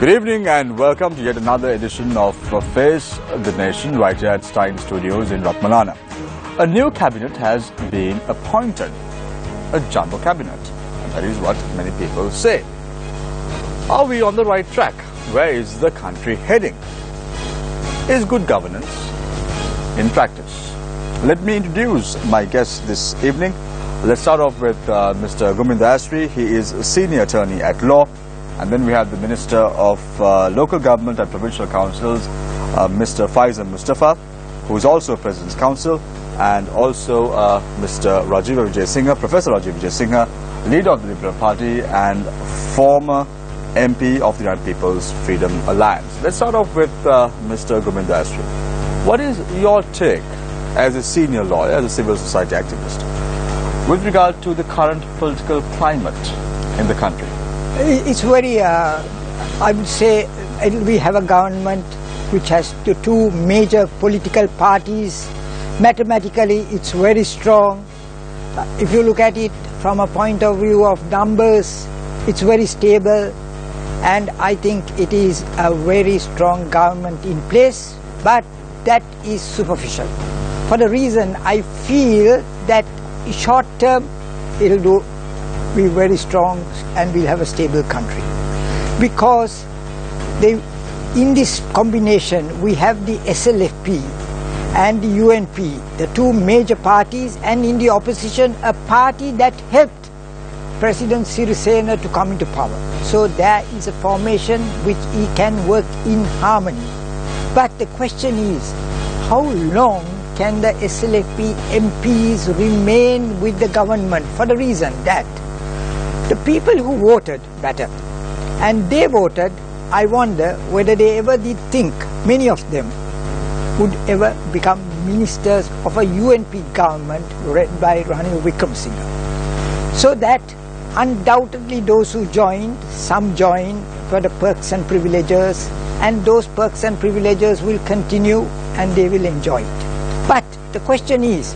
Good evening and welcome to yet another edition of Face the Nation right here at Stein Studios in Ratmalana. A new cabinet has been appointed, a jumbo cabinet, and that is what many people say. Are we on the right track? Where is the country heading? Is good governance in practice? Let me introduce my guest this evening. Let's start off with Mr. Gominda Asri. He is a senior attorney at law. And then we have the Minister of Local Government and Provincial Councils, Mr. Faizan Mustafa, who is also President's Counsel, and also Mr. Rajiv Vijay Singha, Professor Rajiv Vijay Singha, leader of the Liberal Party and former MP of the United People's Freedom Alliance. Let's start off with Mr. Gominda Asri. What is your take as a senior lawyer, as a civil society activist, with regard to the current political climate in the country? It's very, I would say, we have a government which has two major political parties. Mathematically, it's very strong. If you look at it from a point of view of numbers, it's very stable. And I think it is a very strong government in place, but that is superficial. For the reason I feel that short term, it'll be very strong and we'll have a stable country, because in this combination we have the SLFP and the UNP, the two major parties, and in the opposition a party that helped President Sirisena to come into power. So there is a formation which he can work in harmony. But the question is, how long can the SLFP MPs remain with the government? For the reason that the people who voted better, and they voted, I wonder whether they ever did think, many of them would ever become ministers of a UNP government led by Ranil Wickremesinghe. So that undoubtedly those who joined, some joined for the perks and privileges, and those perks and privileges will continue and they will enjoy it. But the question is,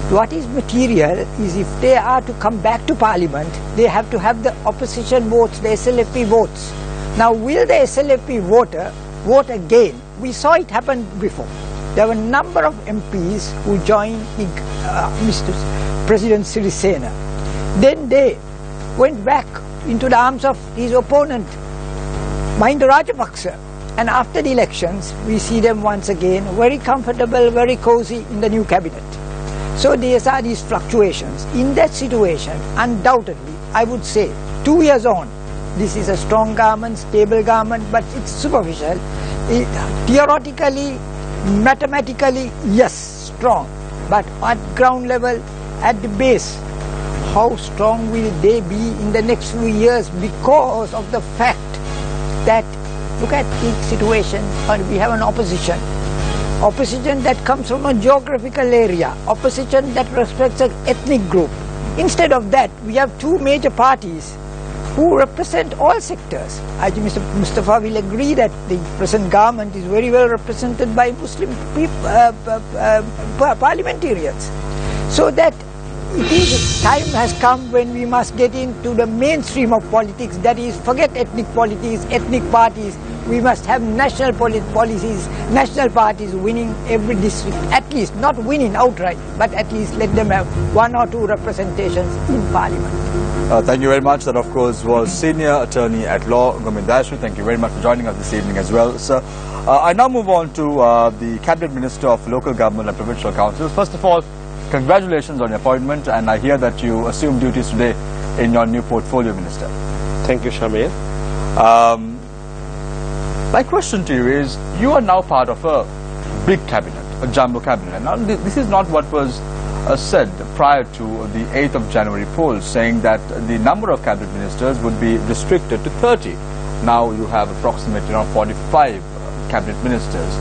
what is material is if they are to come back to Parliament, they have to have the opposition votes, the SLFP votes. Now, will the SLFP voter vote again? We saw it happen before. There were a number of MPs who joined Mr. President Sirisena. Then they went back into the arms of his opponent, Mahinda Rajapaksa. And after the elections, we see them once again very comfortable, very cozy in the new cabinet. So there are these fluctuations. In that situation, undoubtedly, I would say, 2 years on, this is a strong government, stable government, but it's superficial. Theoretically, mathematically, yes, strong. But at ground level, at the base, how strong will they be in the next few years because of the fact that, look at the situation, we have an opposition that comes from a geographical area, opposition that respects an ethnic group. Instead of that, we have two major parties who represent all sectors. I think Mr. Mustafa will agree that the present government is very well represented by Muslim parliamentarians. So that time has come when we must get into the mainstream of politics, that is, forget ethnic politics, ethnic parties. We must have national policies, national parties winning every district, at least, not winning outright, but at least let them have 1 or 2 representations in Parliament. Thank you very much. That, of course, was Senior Attorney at Law, Gominda Asri. Thank you very much for joining us this evening as well, sir. I now move on to the Cabinet Minister of Local Government and Provincial Councils. First of all, congratulations on your appointment, and I hear that you assume duties today in your new portfolio, Minister. Thank you, Shamir. My question to you is, you are now part of a big cabinet, a jumbo cabinet. And now this is not what was said prior to the 8th of January polls, saying that the number of cabinet ministers would be restricted to 30. Now you have approximately around 45 cabinet ministers.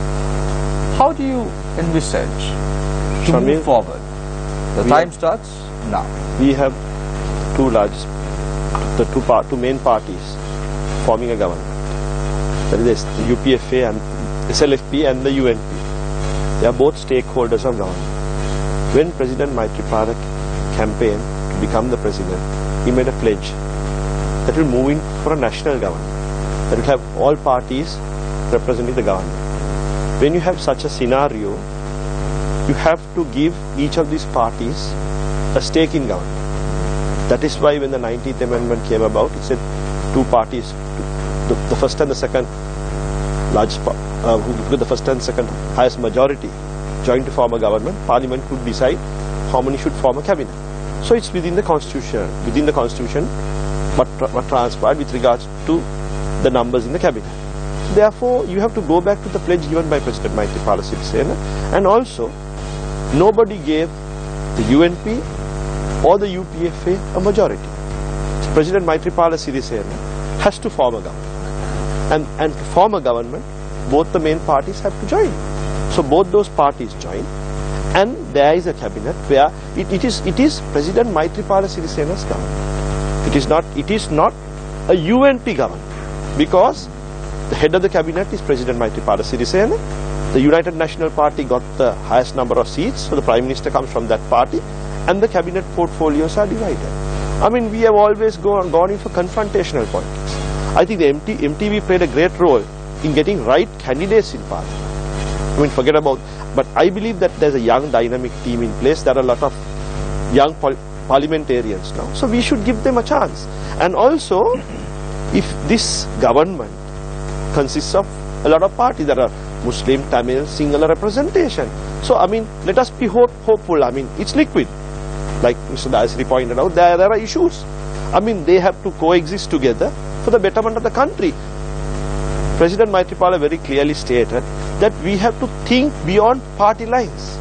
How do you envisage to move forward? The time starts now. We have two main parties forming a government. That is the UPFA and SLFP and the UNP. They are both stakeholders of government. When President Maithripala campaigned to become the president, he made a pledge that will move in for a national government. that will have all parties representing the government. When you have such a scenario, you have to give each of these parties a stake in government. That is why when the 19th Amendment came about, it said two parties, the first and the second who the first and second highest majority joined to form a government, Parliament could decide how many should form a cabinet. So it's within the Constitution, what transpired with regards to the numbers in the cabinet. Therefore, you have to go back to the pledge given by President Maithripala Sirisena, and also nobody gave the UNP or the UPFA a majority. So President Maithripala Sirisena has to form a government, and to form a government, both the main parties have to join. So both those parties join, and there is a cabinet where it is President Maithripala Sirisena's government. It is not a UNP government, because the head of the cabinet is President Maithripala Sirisena. The United National Party got the highest number of seats, so the Prime Minister comes from that party, and the cabinet portfolios are divided. I mean, we have always gone in for confrontational politics. I think the MTV played a great role in getting right candidates in Parliament. I mean, forget about, but I believe that there's a young dynamic team in place. There are a lot of young parliamentarians now, so we should give them a chance. And also, if this government consists of a lot of parties, there are Muslim, Tamil, Sinhala representation. So, I mean, let us be hopeful. I mean, it's liquid. Like Mr. Dayasri pointed out, there are issues. I mean, they have to coexist together for the betterment of the country. President Maithripala very clearly stated that we have to think beyond party lines.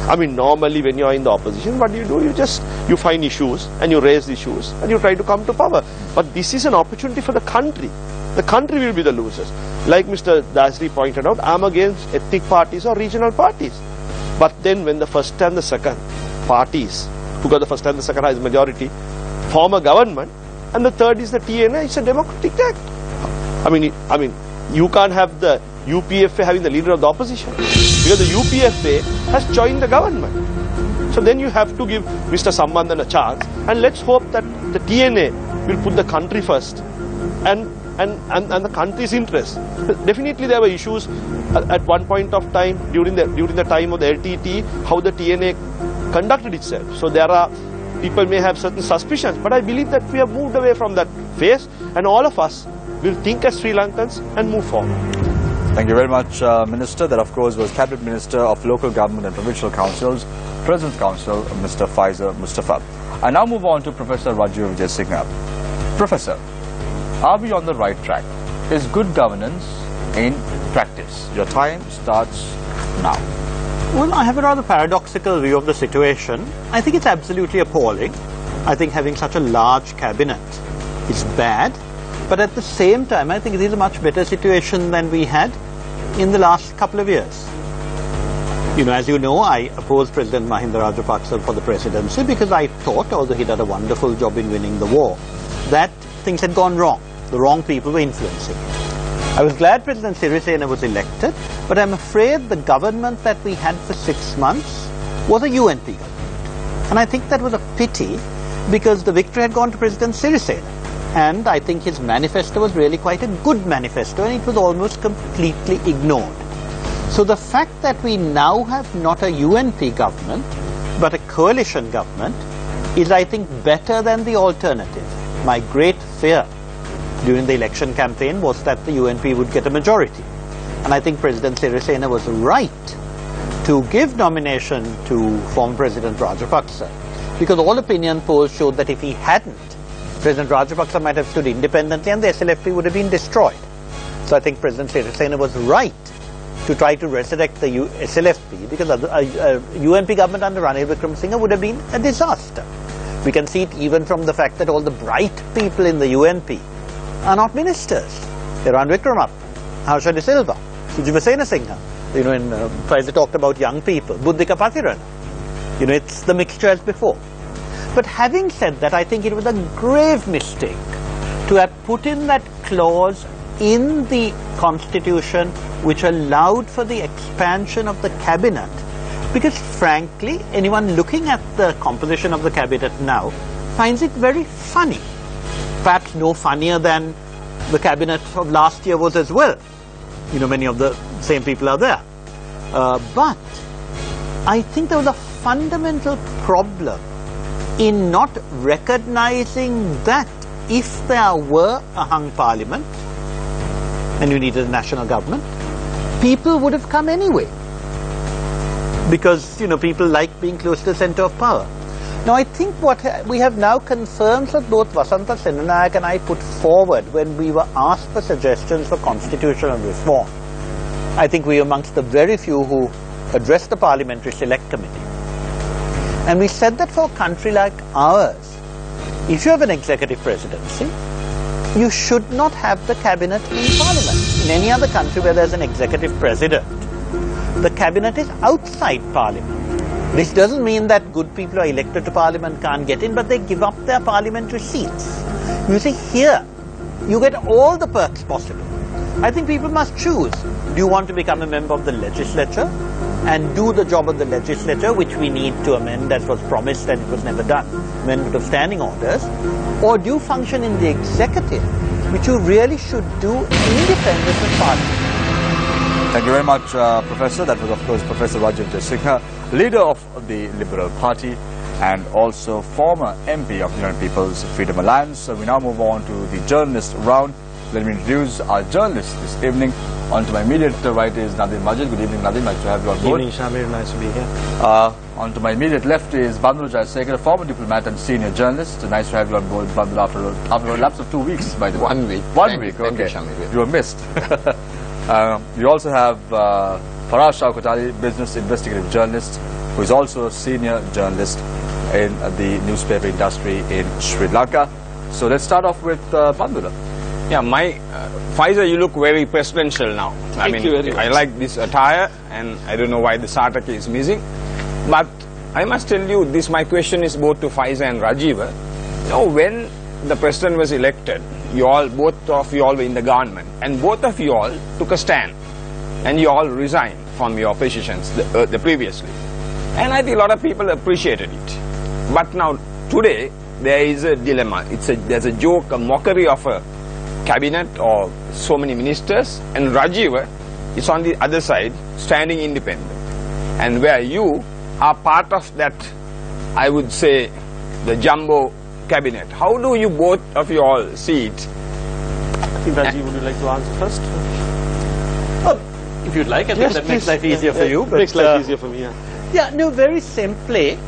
I mean, normally when you are in the opposition, what do? You find issues and you raise issues and you try to come to power. But this is an opportunity for the country. The country will be the losers. Like Mr. Dayasri pointed out, I am against ethnic parties or regional parties. But then when the first and the second parties, who got the first and the second highest majority, form a government, and the third is the TNA, it's a democratic act. I mean, you can't have the UPFA having the leader of the opposition, because the UPFA has joined the government. So then you have to give Mr. Sambandhan a chance, and let's hope that the TNA will put the country first and the country's interest. Definitely there were issues at one point of time during the time of the LTT, how the TNA conducted itself. So there are, people may have certain suspicions, but I believe that we have moved away from that phase, and all of us will think as Sri Lankans and move forward. Thank you very much, Minister. That, of course, was Cabinet Minister of Local Government and Provincial Councils, President's Council, Mr. Faizer Mustafa. I now move on to Professor Raju Vijayasinghe. Professor, are we on the right track? Is good governance in practice? Your time starts now. Well, I have a rather paradoxical view of the situation. I think it's absolutely appalling. I think having such a large cabinet is bad. But at the same time, I think it is a much better situation than we had in the last couple of years. You know, as you know, I opposed President Mahinda Rajapaksa for the presidency because I thought, although he did a wonderful job in winning the war, that things had gone wrong. The wrong people were influencing it. I was glad President Sirisena was elected, but I'm afraid the government that we had for 6 months was a UNP government. And I think that was a pity, because the victory had gone to President Sirisena. And I think his manifesto was really quite a good manifesto, and it was almost completely ignored. So the fact that we now have not a UNP government, but a coalition government, is, I think, better than the alternative. My great fear during the election campaign was that the UNP would get a majority. And I think President Sirisena was right to give nomination to former President Rajapaksa, because all opinion polls showed that if he hadn't, President Rajapaksa might have stood independently and the SLFP would have been destroyed. So I think President Sirisena was right to try to resurrect the SLFP, because a UNP government under Ranil Wickremesinghe would have been a disaster. We can see it even from the fact that all the bright people in the UNP are not ministers. They're Ranil Wickremesinghe, Harsha De Silva, Sujima Senasinghe. You know, in Faizer talked about young people, Buddhika Pathiran. You know, it's the mixture as before. But having said that, I think it was a grave mistake to have put in that clause in the Constitution which allowed for the expansion of the cabinet, because frankly, anyone looking at the composition of the cabinet now finds it very funny. Perhaps no funnier than the cabinet of last year was as well. You know, many of the same people are there. But I think there was a fundamental problem in not recognizing that if there were a hung parliament and you needed a national government, people would have come anyway. Because, you know, people like being close to the center of power. Now, I think what we have now confirmed that both Vasantha Senanayak and I put forward when we were asked for suggestions for constitutional reform. I think we were amongst the very few who addressed the Parliamentary Select Committee. And we said that for a country like ours, if you have an executive presidency, you should not have the cabinet in Parliament. In any other country where there's an executive president, the cabinet is outside Parliament. This doesn't mean that good people who are elected to Parliament can't get in, but they give up their parliamentary seats. You see, here, you get all the perks possible. I think people must choose. Do you want to become a member of the legislature and do the job of the legislature, which we need to amend as was promised and it was never done, amendment of standing orders, or do you function in the executive, which you really should do independent of Parliament? Thank you very much, Professor. That was, of course, Professor Rajiv Jaisinghe, leader of the Liberal Party and also former MP of the United People's Freedom Alliance. So we now move on to the journalist round. Let me introduce our journalist this evening. On to my immediate right is Nadim Majid. Good evening, Nadim. Nice to have you on board. Good evening, Shamir. Nice to be here. On to my immediate left is Bandhu Jayasekar, a former diplomat and senior journalist. Nice to have you on board, Bandhu, after a lapse of 2 weeks, by the way. 1 week. One week, okay. Thank you, Shamir. You were missed. You also have Faraz Shawkatali, business investigative journalist, who is also a senior journalist in the newspaper industry in Sri Lanka. So let's start off with Bandhu. Yeah, Pfizer, you look very presidential now. Thank you very much. I like this attire, and I don't know why the Sartaki is missing. But I must tell you, my question is both to Pfizer and Rajiv. You know, when the president was elected, both of you all were in the government, and both of you all took a stand, and you all resigned from your positions the previously. And I think a lot of people appreciated it. But now, today, there is a dilemma. There's a joke, a mockery of a cabinet or so many ministers, and Rajiv is on the other side, standing independent. And where you are part of that, I would say, the jumbo cabinet. How do you both of you all see it? I think, Rajiv, would you like to answer first? If you'd like, I think Yes, that please. makes life easier for you. Makes life easier for me, yeah. Yeah, no, very simply,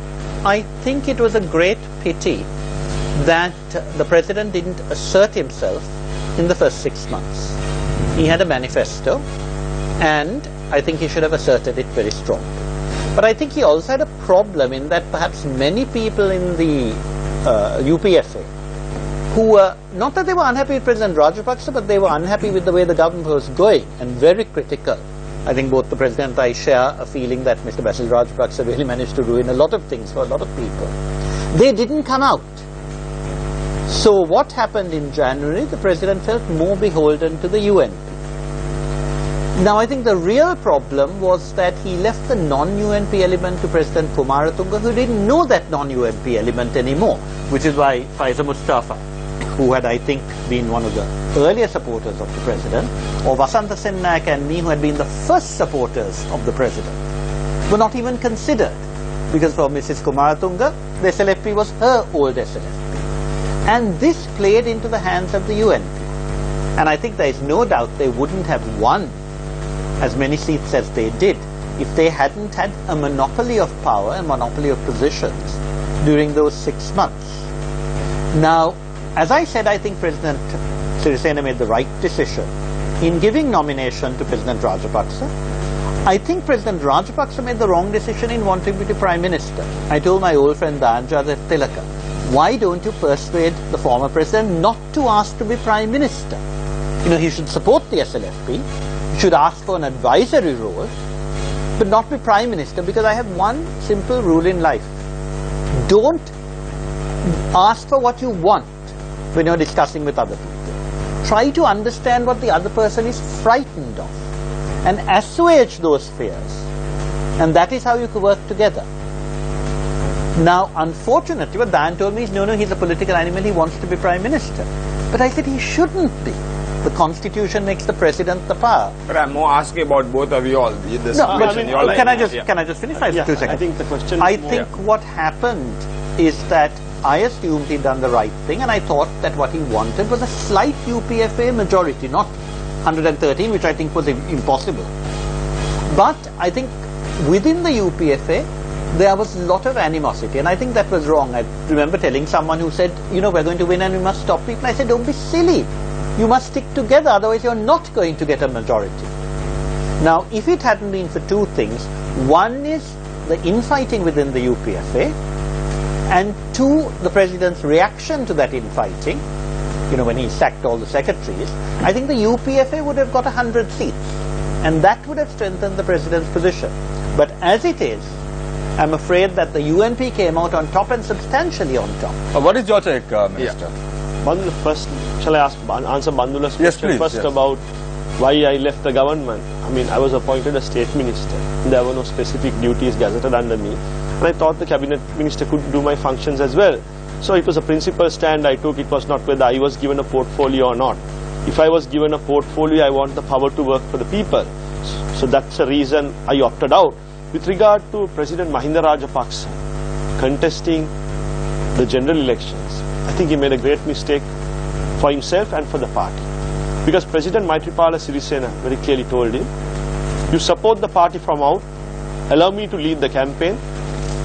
I think it was a great pity that the president didn't assert himself in the first 6 months. He had a manifesto, and I think he should have asserted it very strongly. But I think he also had a problem in that perhaps many people in the UPFA, who were, not that they were unhappy with President Rajapaksa, but they were unhappy with the way the government was going and very critical. I think both the President and I share a feeling that Mr. Basil Rajapaksa really managed to ruin a lot of things for a lot of people. They didn't come out. So what happened in January, the President felt more beholden to the UNP. Now I think the real problem was that he left the non-UNP element to President Kumaratunga, who didn't know that non-UNP element anymore, which is why Faiza Mustafa, who had, I think, been one of the earlier supporters of the President, or Vasantha Senanayak and me, who had been the first supporters of the President, were not even considered. Because for Mrs. Kumaratunga, the SLFP was her old SLFP. And this played into the hands of the UNP. And I think there is no doubt they wouldn't have won as many seats as they did if they hadn't had a monopoly of power, a monopoly of positions during those 6 months. Now, as I said, I think President Sirisena made the right decision in giving nomination to President Rajapaksa. I think President Rajapaksa made the wrong decision in wanting to be Prime Minister. I told my old friend Danjadeh Tilaka, why don't you persuade the former President not to ask to be Prime Minister? You know, he should support the SLFP, he should ask for an advisory role, but not be Prime Minister, because I have one simple rule in life. Don't ask for what you want when you're discussing with other people. Try to understand what the other person is frightened of and assuage those fears. And that is how you could work together. Now, unfortunately, what Dan told me is, no, he's a political animal, he wants to be Prime Minister. But I said he shouldn't be. The constitution makes the president the power. But I'm more asking about both of you all. The No, situation you're like. can I just finish? Yeah, 2 seconds. I think the question I is more- think what happened is that I assumed he'd done the right thing, and I thought that what he wanted was a slight UPFA majority, not 113, which I think was impossible. But I think within the UPFA, there was a lot of animosity, and I think that was wrong. I remember telling someone who said, you know, we're going to win and we must stop it. And I said, don't be silly. You must stick together, otherwise you're not going to get a majority. Now, if it hadn't been for two things, one is the infighting within the UPFA, and two, the president's reaction to that infighting, you know, when he sacked all the secretaries, I think the UPFA would have got 100 seats, and that would have strengthened the president's position. But as it is, I'm afraid that the UNP came out on top, and substantially on top. What is your take, Minister? Bandula, first, shall I answer Bandula's question? Yes, please, first yes. About why I left the government. I mean, I was appointed a state minister. There were no specific duties gazetted under me. And I thought the cabinet minister could do my functions as well. So it was a principal stand I took. It was not whether I was given a portfolio or not. If I was given a portfolio, I want the power to work for the people. So that's the reason I opted out. With regard to President Mahinda Rajapaksa contesting the general elections, I think he made a great mistake for himself and for the party. Because President Maithripala Sirisena very clearly told him, you support the party from out, allow me to lead the campaign,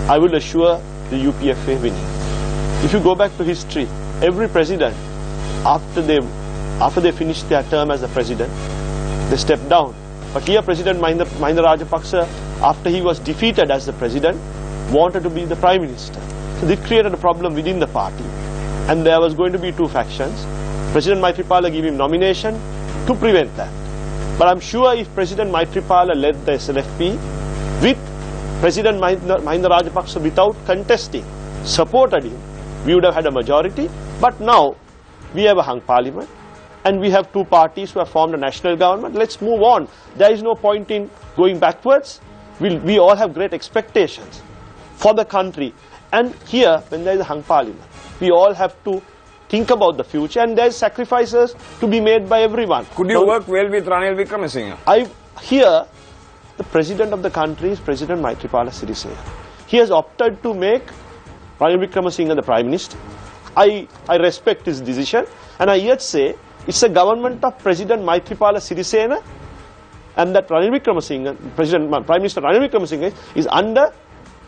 I will assure the UPFA winning. If you go back to history, every president, after they finished their term as the president, they stepped down. But here President Mahinda Rajapaksa, after he was defeated as the president, wanted to be the prime minister. So this created a problem within the party. And there was going to be two factions. President Maithripala gave him nomination to prevent that. But I'm sure if President Maithripala led the SLFP with President Mahinda Rajapaksa without contesting, supported him, we would have had a majority. But now we have a hung parliament and we have two parties who have formed a national government. Let's move on. There is no point in going backwards. We all have great expectations for the country. And here, when there is a hung parliament, we all have to think about the future, and there is sacrifices to be made by everyone. Could you work well with Ranil Wickremesinghe? Here, the president of the country is President Maithripala Sirisena. He has opted to make Ranil Wickremesinghe the prime minister. I respect his decision, and I yet say it's a government of President Maithripala Sirisena, and that Ranil Wickremesinghe, Prime Minister Ranil Wickremesinghe, is under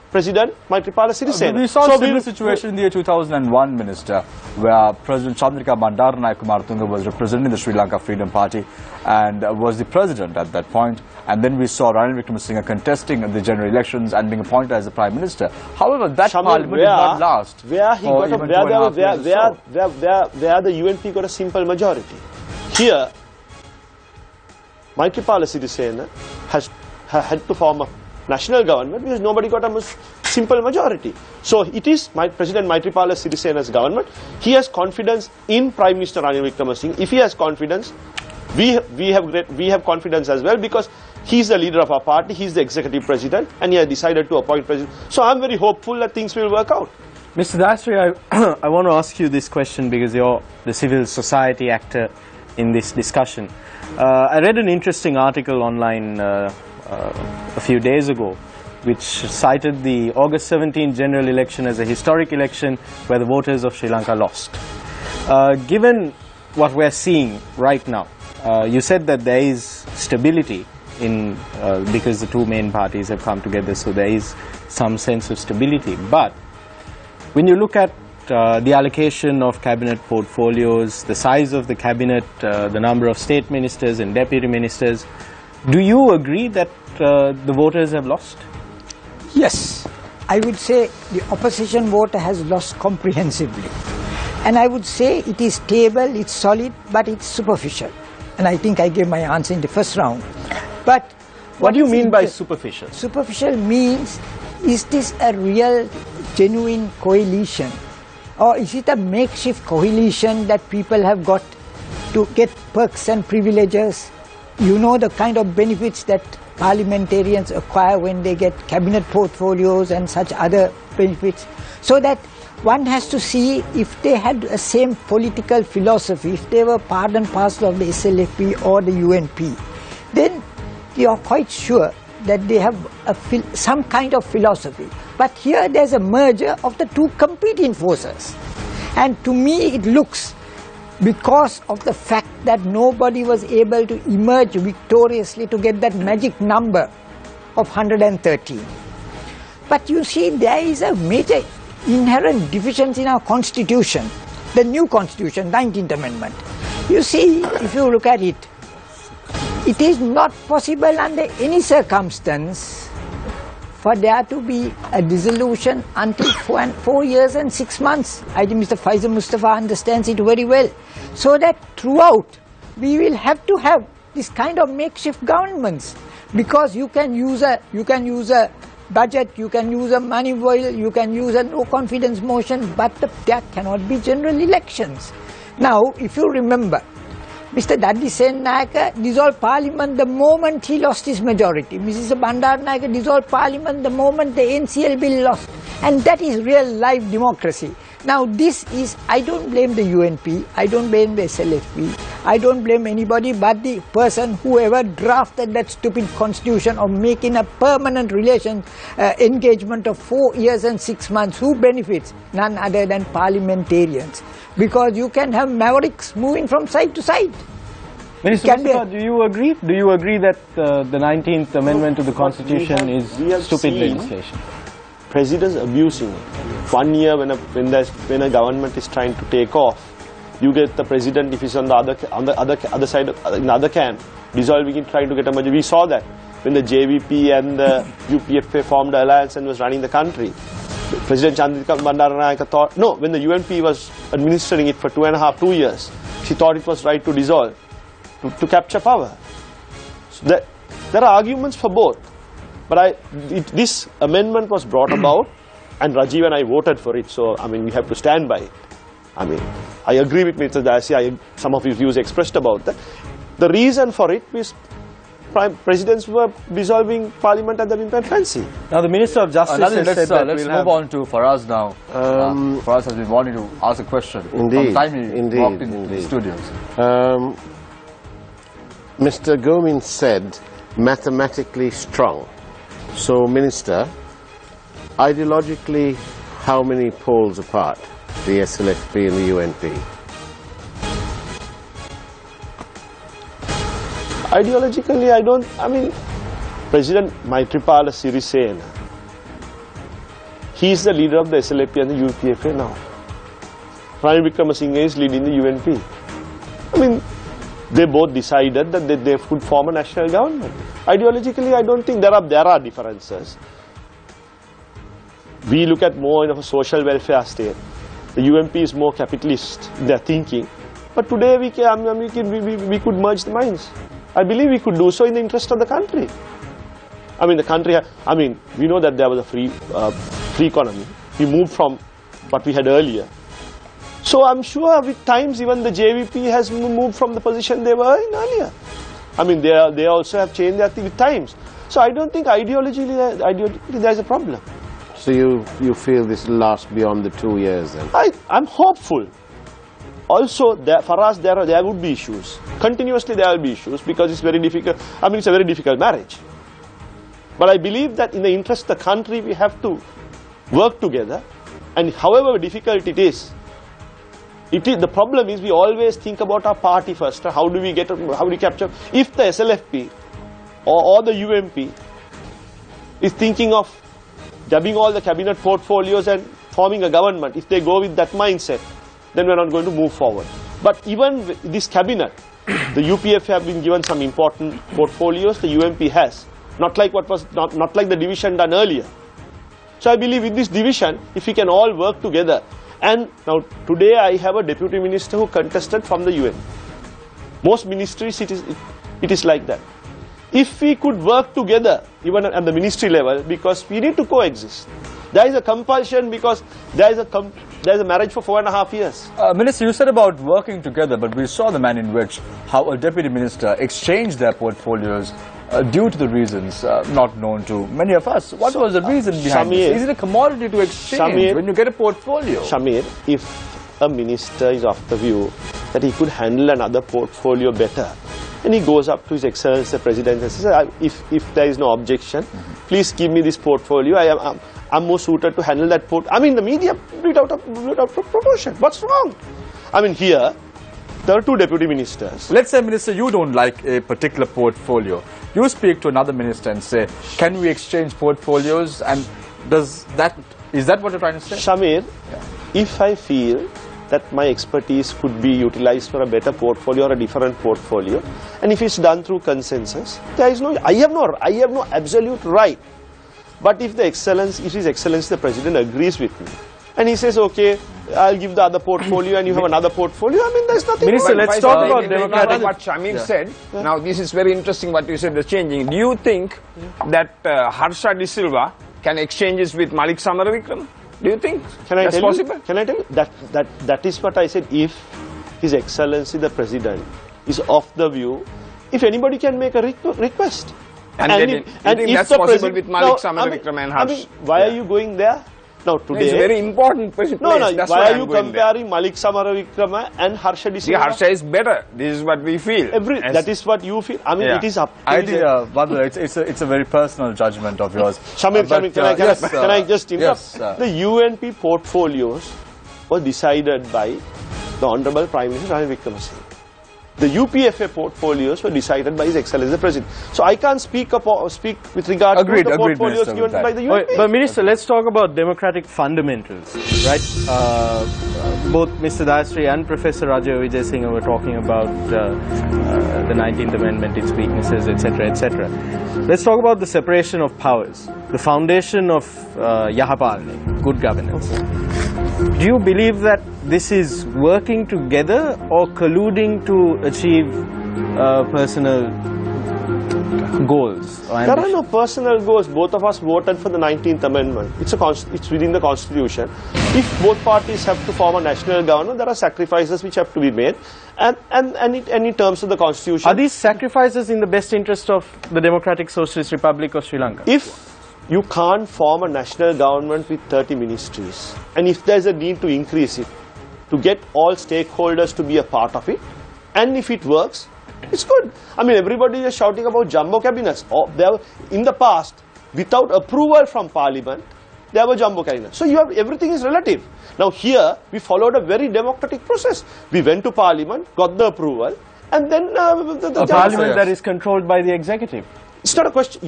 President Maithripala Sirisena. We saw a similar situation in the year 2001, Minister, where President Chandrika Bandaranaike Kumaratunga was representing the Sri Lanka Freedom Party and was the president at that point. And then we saw Ranil Wickremesinghe contesting the general elections and being appointed as the Prime Minister. However, that parliament did not last. Where the UNP got a simple majority. Here, Maithripala Sirisena has had to form a national government because nobody got a simple majority. So it is President Maithripala Sirisena's government. He has confidence in Prime Minister Ranil Wickremesinghe. If he has confidence, we have confidence as well, because he is the leader of our party, he is the executive president, and he has decided to appoint president. So I am very hopeful that things will work out. Mr. Dasri, I want to ask you this question because you're the civil society actor in this discussion. I read an interesting article online a few days ago, which cited the August 17 general election as a historic election where the voters of Sri Lanka lost. Given what we're seeing right now, you said that there is stability in because the two main parties have come together, so there is some sense of stability. But when you look at the allocation of cabinet portfolios, the size of the cabinet, the number of state ministers and deputy ministers, do you agree that the voters have lost? Yes, I would say the opposition voter has lost comprehensively. And I would say it is stable, it's solid, but it's superficial. And I think I gave my answer in the first round. But what do you mean by superficial? Superficial means, is this a real, genuine coalition? Or is it a makeshift coalition that people have got to get perks and privileges? You know the kind of benefits that parliamentarians acquire when they get cabinet portfolios and such other benefits. So that one has to see if they had the same political philosophy, if they were part and parcel of the SLFP or the UNP, then you are quite sure that they have some kind of philosophy. But here there's a merger of the two competing forces. And to me it looks, because of the fact that nobody was able to emerge victoriously to get that magic number of 113. But you see, there is a major inherent deficiency in our constitution, the new constitution, 19th Amendment. You see, if you look at it, it is not possible under any circumstance for there to be a dissolution until 4 years and 6 months. I think Mr. Faisal Mustafa understands it very well. So that throughout, we will have to have this kind of makeshift governments, because you can use a budget, you can use a money boil, you can use a no confidence motion, but there cannot be general elections. Now, if you remember, Mr. Daddy Sen Nayaka dissolved parliament the moment he lost his majority. Mrs. Bandar Nayaka dissolved parliament the moment the NCL bill lost. And that is real life democracy. Now this is, I don't blame the UNP, I don't blame the SLFP, I don't blame anybody but the person whoever drafted that stupid constitution of making a permanent engagement of 4 years and 6 months. Who benefits? None other than parliamentarians. Because you can have mavericks moving from side to side. Minister Mustafa, do you agree? Do you agree that the 19th Amendment to the Constitution is stupid legislation? Presidents abusing it. 1 year when a government is trying to take off, you get the president, if he's on the other side, in the other camp, dissolving it, trying to get a majority. We saw that when the JVP and the UPFA formed an alliance and was running the country. President Chandrika Bandaranaike thought, no, when the UNP was administering it for 2 years, she thought it was right to dissolve, to capture power. So there are arguments for both. But this amendment was brought about, and Rajiv and I voted for it, so I mean we have to stand by it. I mean, I agree with Mr. Dasi, some of his views expressed about that. The reason for it is presidents were dissolving parliament at the whim and fancy. Now the Minister of Justice has said that let's move on to Faraz now. Faraz has been wanting to ask a question. Indeed, from the time he walked in the studios. Mr. Gomin said mathematically strong. So, Minister, ideologically, how many poles apart, the SLFP and the UNP? Ideologically, President Maithripala Sirisena, he is the leader of the SLFP and the UPFA now. Ranil Wickremesinghe is leading the UNP. They both decided that they could form a national government. Ideologically, I don't think there are differences. We look at more of a social welfare state. The UNP is more capitalist in their thinking. But today we could merge the minds. I believe we could do so in the interest of the country. We know that there was a free economy. We moved from what we had earlier. So I'm sure with times even the JVP has moved from the position they were in earlier. They also have changed their thing with times. So I don't think ideologically there is a problem. So you feel this will last beyond the 2 years then? I'm hopeful. Also, for us there would be issues. Continuously there will be issues because it's very difficult. It's a very difficult marriage. But I believe that in the interest of the country we have to work together, and however difficult it is, the problem is we always think about our party first. How do we capture? If the SLFP or the UMP is thinking of jabbing all the cabinet portfolios and forming a government, if they go with that mindset, then we're not going to move forward. But even with this cabinet, the UPF have been given some important portfolios, the UMP has. Not like the division done earlier. So I believe with this division, if we can all work together. And now today I have a deputy minister who contested from the UN. Most ministries it is like that. If we could work together even at the ministry level, because we need to coexist. There is a compulsion because there is a marriage for 4.5 years. Minister, you said about working together, but we saw the manner in which how a deputy minister exchanged their portfolios due to the reasons not known to many of us. What was the reason behind this? Is it a commodity to exchange when you get a portfolio? Shamir, if a minister is of the view that he could handle another portfolio better, and he goes up to His Excellency the President and says, if there is no objection, please give me this portfolio. I'm more suited to handle that I mean, the media blew it out of proportion. What's wrong? I mean, here, there are two deputy ministers. Let's say, Minister, you don't like a particular portfolio. You speak to another minister and say, can we exchange portfolios? And is that what you're trying to say? Shamir, if I feel that my expertise could be utilized for a better portfolio or a different portfolio, and if it's done through consensus, there is I have no absolute right. But if His Excellency the President agrees with me, and he says, okay, I'll give the other portfolio and you have another portfolio, I mean, there's nothing. Minister, let's talk about democratic. What Shamir said. Now, this is very interesting what you said, the changing. Do you think that Harsha De Silva can exchanges with Malik Samaravikram? Do you think that's possible? Can I tell you? That is what I said. If His Excellency the President is of the view, if anybody can make a request. And if that's possible with Malik Samaravikram and Harsh? I mean, why are you going there? Now today, it's very important place. No, why are you comparing Malik Samaravikrama and Harsha De Silva? Harsha is better. This is what we feel. That is what you feel. I mean, it is up. I think, it's a very personal judgment of yours. Shamir, can I just interrupt? The UNP portfolios were decided by the Honourable Prime Minister Ranil Wickremesinghe. The UPFA portfolios were decided by His Excellency the President. So I can't speak with regard to the portfolios given by the UNP. But Minister, let's talk about democratic fundamentals, right? Both Mr. Dayasri and Professor Raja Vijayasinghe were talking about the 19th Amendment, its weaknesses, etc., etc. Let's talk about the separation of powers, the foundation of Yahapalne, good governance. Do you believe that this is working together or colluding to achieve personal goals? There are no personal goals. Both of us voted for the 19th Amendment. It's within the Constitution. If both parties have to form a national government, there are sacrifices which have to be made. And in terms of the Constitution... Are these sacrifices in the best interest of the Democratic Socialist Republic of Sri Lanka? If you can't form a national government with 30 ministries, and if there's a need to increase it, to get all stakeholders to be a part of it, and if it works, it's good. I mean, everybody is shouting about jumbo cabinets. In the past, without approval from Parliament, there were jumbo cabinets. So everything is relative. Now here, we followed a very democratic process. We went to Parliament, got the approval, and then a Parliament that is controlled by the executive. It's not a question.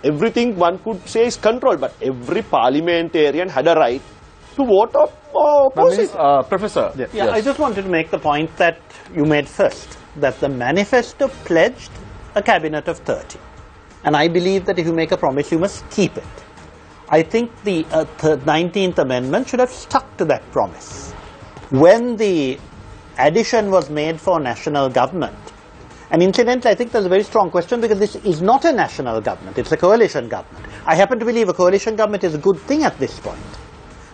Everything one could say is controlled, but every parliamentarian had a right to vote or oppose it. Professor. I just wanted to make the point that you made first, that the manifesto pledged a cabinet of 30. And I believe that if you make a promise, you must keep it. I think the 19th Amendment should have stuck to that promise. When the addition was made for national government, and incidentally, I think there's a very strong question because this is not a national government, it's a coalition government. I happen to believe a coalition government is a good thing at this point.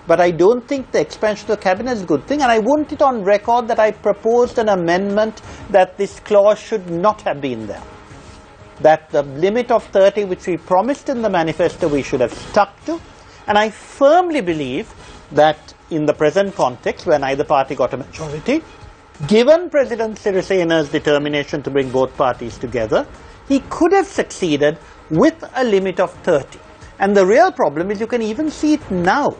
But I don't think the expansion of the cabinet is a good thing, and I want it on record that I proposed an amendment that this clause should not have been there. That the limit of 30 which we promised in the manifesto we should have stuck to, and I firmly believe that in the present context where neither party got a majority, given President Sirisena's determination to bring both parties together, he could have succeeded with a limit of 30. And the real problem is you can even see it now.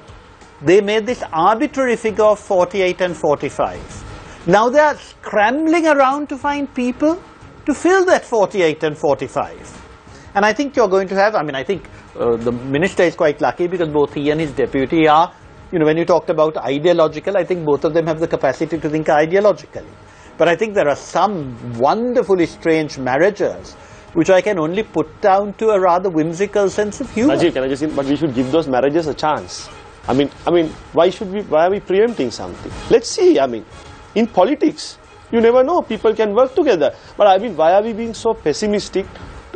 They made this arbitrary figure of 48 and 45. Now they are scrambling around to find people to fill that 48 and 45. And I think you're going to have, I think the minister is quite lucky because both he and his deputy are, when you talked about ideological, I think both of them have the capacity to think ideologically. But I think there are some wonderfully strange marriages which I can only put down to a rather whimsical sense of humor. Rajiv, can I just say, but we should give those marriages a chance. I mean, why are we preempting something? Let's see, in politics, you never know, people can work together. But why are we being so pessimistic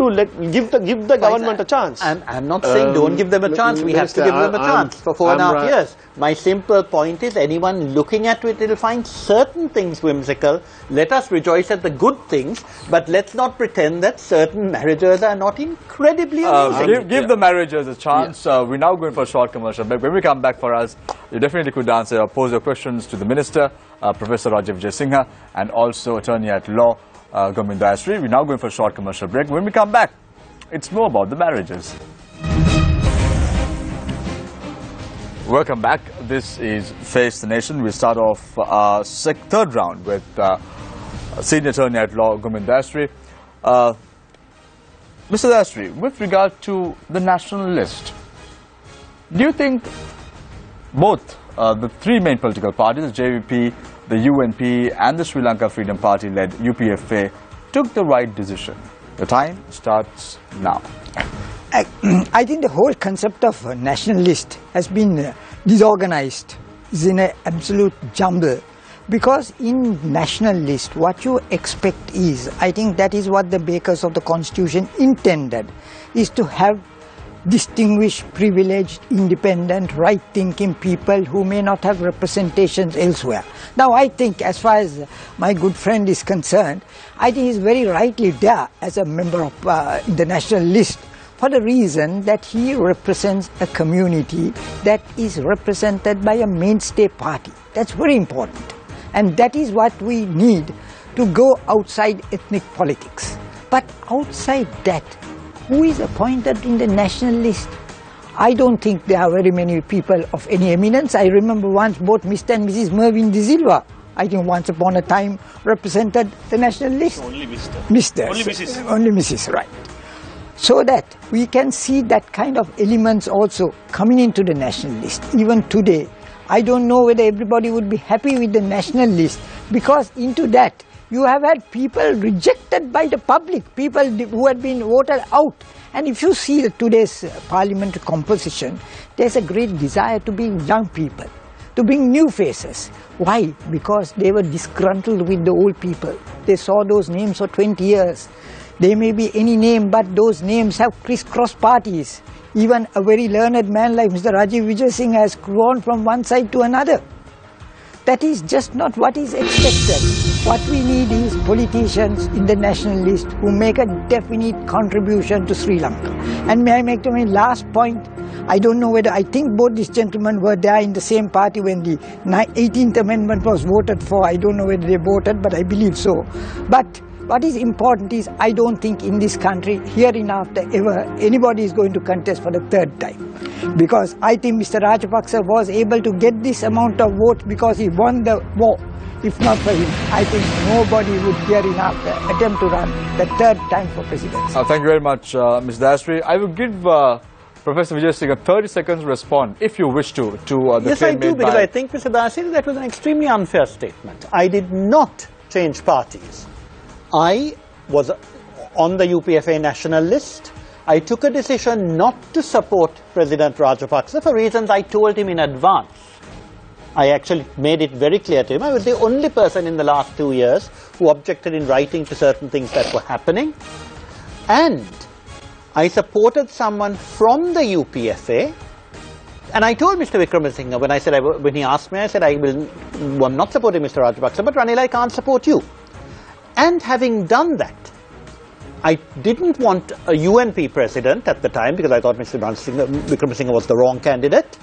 to give the government a chance. I'm not saying don't give them a chance. We have to give them a chance for 4.5 years. My simple point is anyone looking at it will find certain things whimsical. Let us rejoice at the good things, but let's not pretend that certain marriages are not incredibly amazing. Give the marriages a chance. We're now going for a short commercial break. When we come back for us, you definitely could answer or pose your questions to the Minister, Professor Rajiv Jayasinghe, and also Attorney at Law, Govinda Astri. We're now going for a short commercial break. When we come back, it's more about the marriages. Welcome back. This is Face the Nation. We start off our third round with Senior Attorney at Law, Govinda Astri. Mr. Astri, with regard to the national list, do you think both the three main political parties, the JVP, the UNP and the Sri Lanka Freedom Party-led UPFA, took the right decision? The time starts now. I think the whole concept of a national list has been disorganized, is in an absolute jumble. Because in national list, what you expect is, I think that is what the bakers of the constitution intended, is to have distinguished, privileged, independent, right-thinking people who may not have representations elsewhere. Now I think, as far as my good friend is concerned, I think he's very rightly there as a member of the national list, for the reason that he represents a community that is represented by a mainstay party. That's very important. And that is what we need to go outside ethnic politics. But outside that, who is appointed in the national list? I don't think there are very many people of any eminence. I remember once both Mr. and Mrs. Mervyn De Silva, I think once upon a time, represented the national list. Only Mr. Mr. Only Mrs. Only Mrs. Right. So that we can see that kind of elements also coming into the national list. Even today, I don't know whether everybody would be happy with the national list, because into that you have had people rejected by the public, people who had been voted out. And if you see today's parliamentary composition, there's a great desire to bring young people, to bring new faces. Why? Because they were disgruntled with the old people. They saw those names for 20 years. They may be any name, but those names have crisscrossed parties. Even a very learned man like Mr. Rajiv Jayasinghe has gone from one side to another. That is just not what is expected. What we need is politicians in the national list who make a definite contribution to Sri Lanka. And may I make my last point? I don't know whether, I think both these gentlemen were there in the same party when the 18th Amendment was voted for. I don't know whether they voted, but I believe so. But what is important is, I don't think in this country, hereinafter ever, anybody is going to contest for the third time. Because I think Mr. Rajapaksa was able to get this amount of votes because he won the war. If not for him, I think nobody would hereinafter attempt to run the third time for presidency. Thank you very much, Ms. Dastri. I will give Professor Vijay 30 seconds to respond, if you wish to the yes, claim I do, made because by... I think, Mr. Dastri, that was an extremely unfair statement. I did not change parties. I was on the UPFA national list. I took a decision not to support President Rajapaksa for reasons I told him in advance. I actually made it very clear to him. I was the only person in the last 2 years who objected in writing to certain things that were happening. And I supported someone from the UPFA. And I told Mr. Wickramasinghe, when he asked me, I said, I'm not supporting Mr. Rajapaksa, but Ranil, I can't support you. And having done that, I didn't want a UNP president at the time because I thought Mr. Wickramasinghe was the wrong candidate.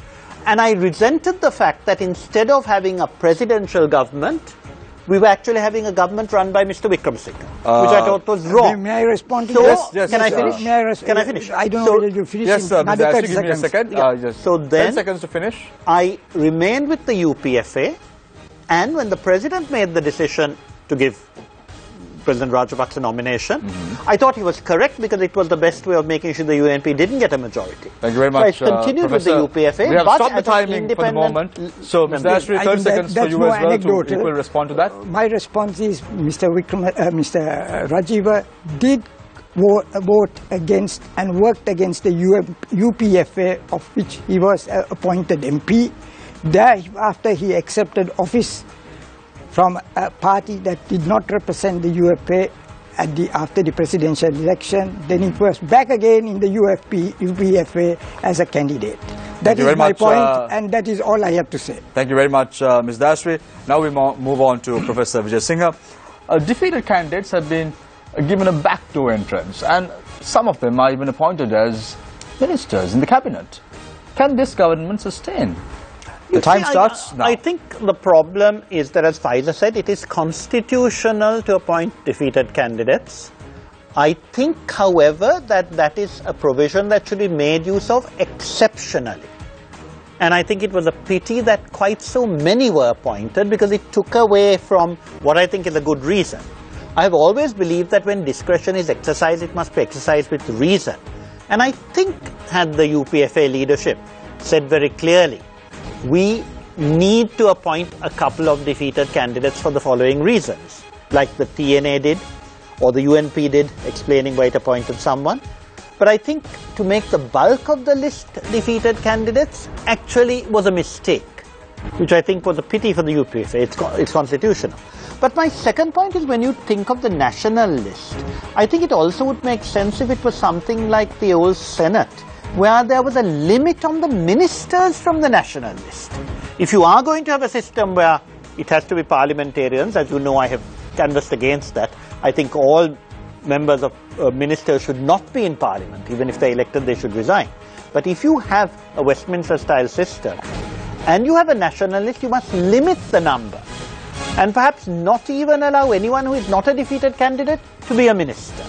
And I resented the fact that instead of having a presidential government, we were actually having a government run by Mr. Wickramasinghe, which I thought was wrong. May I respond to so, this? Yes, can I finish? Can I finish? I don't know whether you finish Yes, in another 30 give me a seconds. second. Just So then, 10 seconds to finish. I remained with the UPFA, and when the president made the decision to give President Rajapaksa nomination, I thought he was correct because it was the best way of making sure the UNP didn't get a majority. Thank you very much, So I continued with the UPFA, We have but stopped the as an timing for the moment. So, Mr. member. Ashri, I 30 think that- seconds for that's you more as well to anecdotal. equal respond to that. My response is Mr. Rajiva did vote against and worked against the UPFA, of which he was appointed MP. Thereafter, he accepted office from a party that did not represent the UPFA, after the presidential election. Then it was back again in the UPFA as a candidate. That is my point, and that is all I have to say. Thank you very much, Ms. Dasri. Now we move on to Professor Vijay Singha. Defeated candidates have been given a backdoor entrance, and some of them are even appointed as ministers in the cabinet. Can this government sustain? The time starts now. I think the problem is that, as Pfizer said, it is constitutional to appoint defeated candidates. I think, however, that is a provision that should be made use of exceptionally. And I think it was a pity that quite so many were appointed, because it took away from what I think is a good reason. I have always believed that when discretion is exercised, it must be exercised with reason. And I think, had the UPFA leadership said very clearly, we need to appoint a couple of defeated candidates for the following reasons, like the TNA did, or the UNP did, explaining why it appointed someone. But I think to make the bulk of the list defeated candidates actually was a mistake, which I think was a pity for the UPFA. It's constitutional. But my second point is, when you think of the national list, I think it also would make sense if it was something like the old Senate, where there was a limit on the ministers from the national list. If you are going to have a system where it has to be parliamentarians, as you know, I have canvassed against that. I think all members of ministers should not be in parliament. Even if they're elected, they should resign. But if you have a Westminster-style system and you have a national list, you must limit the number, and perhaps not even allow anyone who is not a defeated candidate to be a minister.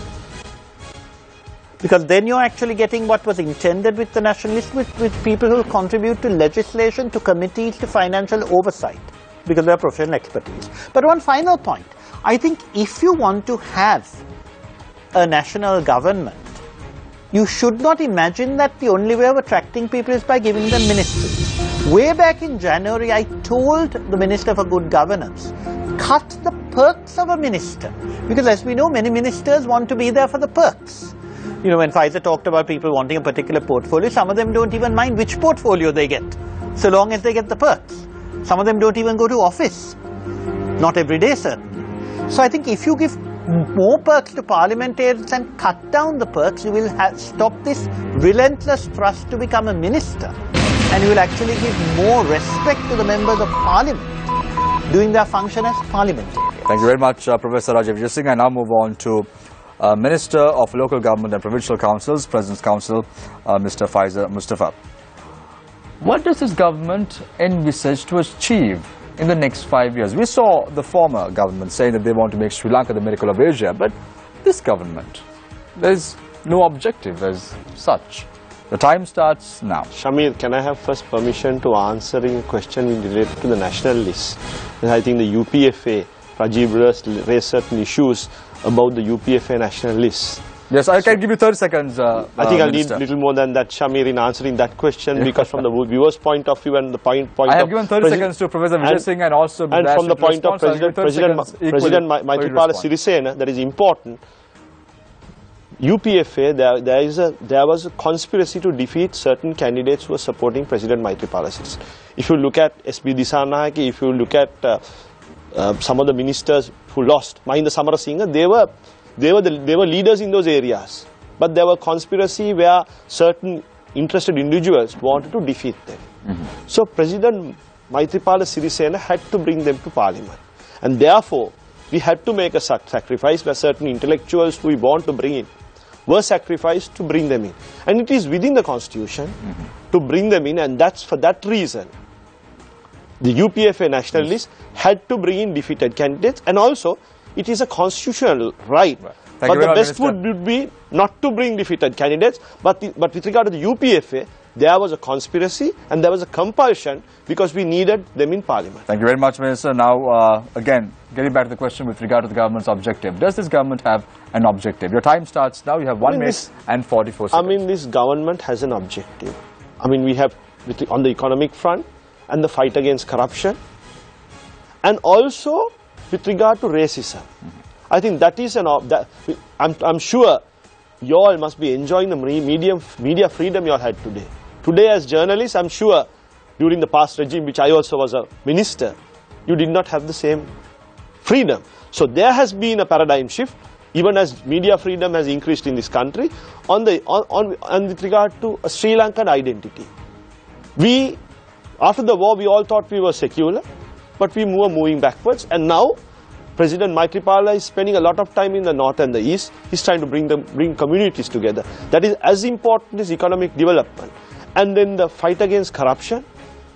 Because then you're actually getting what was intended with the national list, with people who contribute to legislation, to committees, to financial oversight, because they are professional expertise. But one final point, I think if you want to have a national government, you should not imagine that the only way of attracting people is by giving them ministers. Way back in January, I told the Minister for Good Governance, cut the perks of a minister. Because as we know, many ministers want to be there for the perks. You know, when Pfizer talked about people wanting a particular portfolio, some of them don't even mind which portfolio they get, so long as they get the perks. Some of them don't even go to office. Not every day, certainly. So I think if you give more perks to parliamentarians and cut down the perks, you will stop this relentless thrust to become a minister. And you will actually give more respect to the members of parliament doing their function as parliamentarians. Thank you very much, Professor Vijay Singha. I now move on to Minister of Local Government and Provincial Councils, President's Council, Mr. Faiza Mustafa. What does this government envisage to achieve in the next 5 years? We saw the former government saying that they want to make Sri Lanka the miracle of Asia, but this government, there is no objective as such. The time starts now. Shamir, can I have first permission to answering a question related to the national list? I think the UPFA, Rajiv raised certain issues about the UPFA national list. Yes, I can give you 30 seconds, I think I'll need a little more than that, Shamir, in answering that question, because from the viewer's point of view and the point I have given 30 seconds to Professor Vijay Singh and also... And from the point of President Maithripala Sirisena, that is important. UPFA, there was a conspiracy to defeat certain candidates who were supporting President Maithripala Sirisena. If you look at S.B. Dissanayake, if you look at some of the ministers who lost, Mahinda Samarasinghe, they were leaders in those areas. But there were conspiracy where certain interested individuals wanted to defeat them. So President Maithripala Sirisena had to bring them to parliament. And therefore, we had to make a sacrifice where certain intellectuals who we want to bring in were sacrificed to bring them in. And it is within the constitution to bring them in, and that's for that reason the UPFA national list had to bring in defeated candidates, and also it is a constitutional right. But the best would be not to bring defeated candidates, but with regard to the UPFA, there was a conspiracy and there was a compulsion because we needed them in parliament. Thank you very much, Minister. Now, again, getting back to the question with regard to the government's objective. Does this government have an objective? Your time starts now. You have 1 minute and 44 seconds. I mean, this government has an objective. I mean, we have on the economic front and the fight against corruption, and also with regard to racism. I think that is I'm sure you all must be enjoying the media freedom you all had today. Today, as journalists, I'm sure during the past regime, which I also was a minister, you did not have the same freedom. So there has been a paradigm shift. even as media freedom has increased in this country, on with regard to a Sri Lankan identity. After the war, we all thought we were secular, but we were moving backwards, and now President Maitripala is spending a lot of time in the north and the east. He's trying to bring communities together. That is as important as economic development. And then the fight against corruption.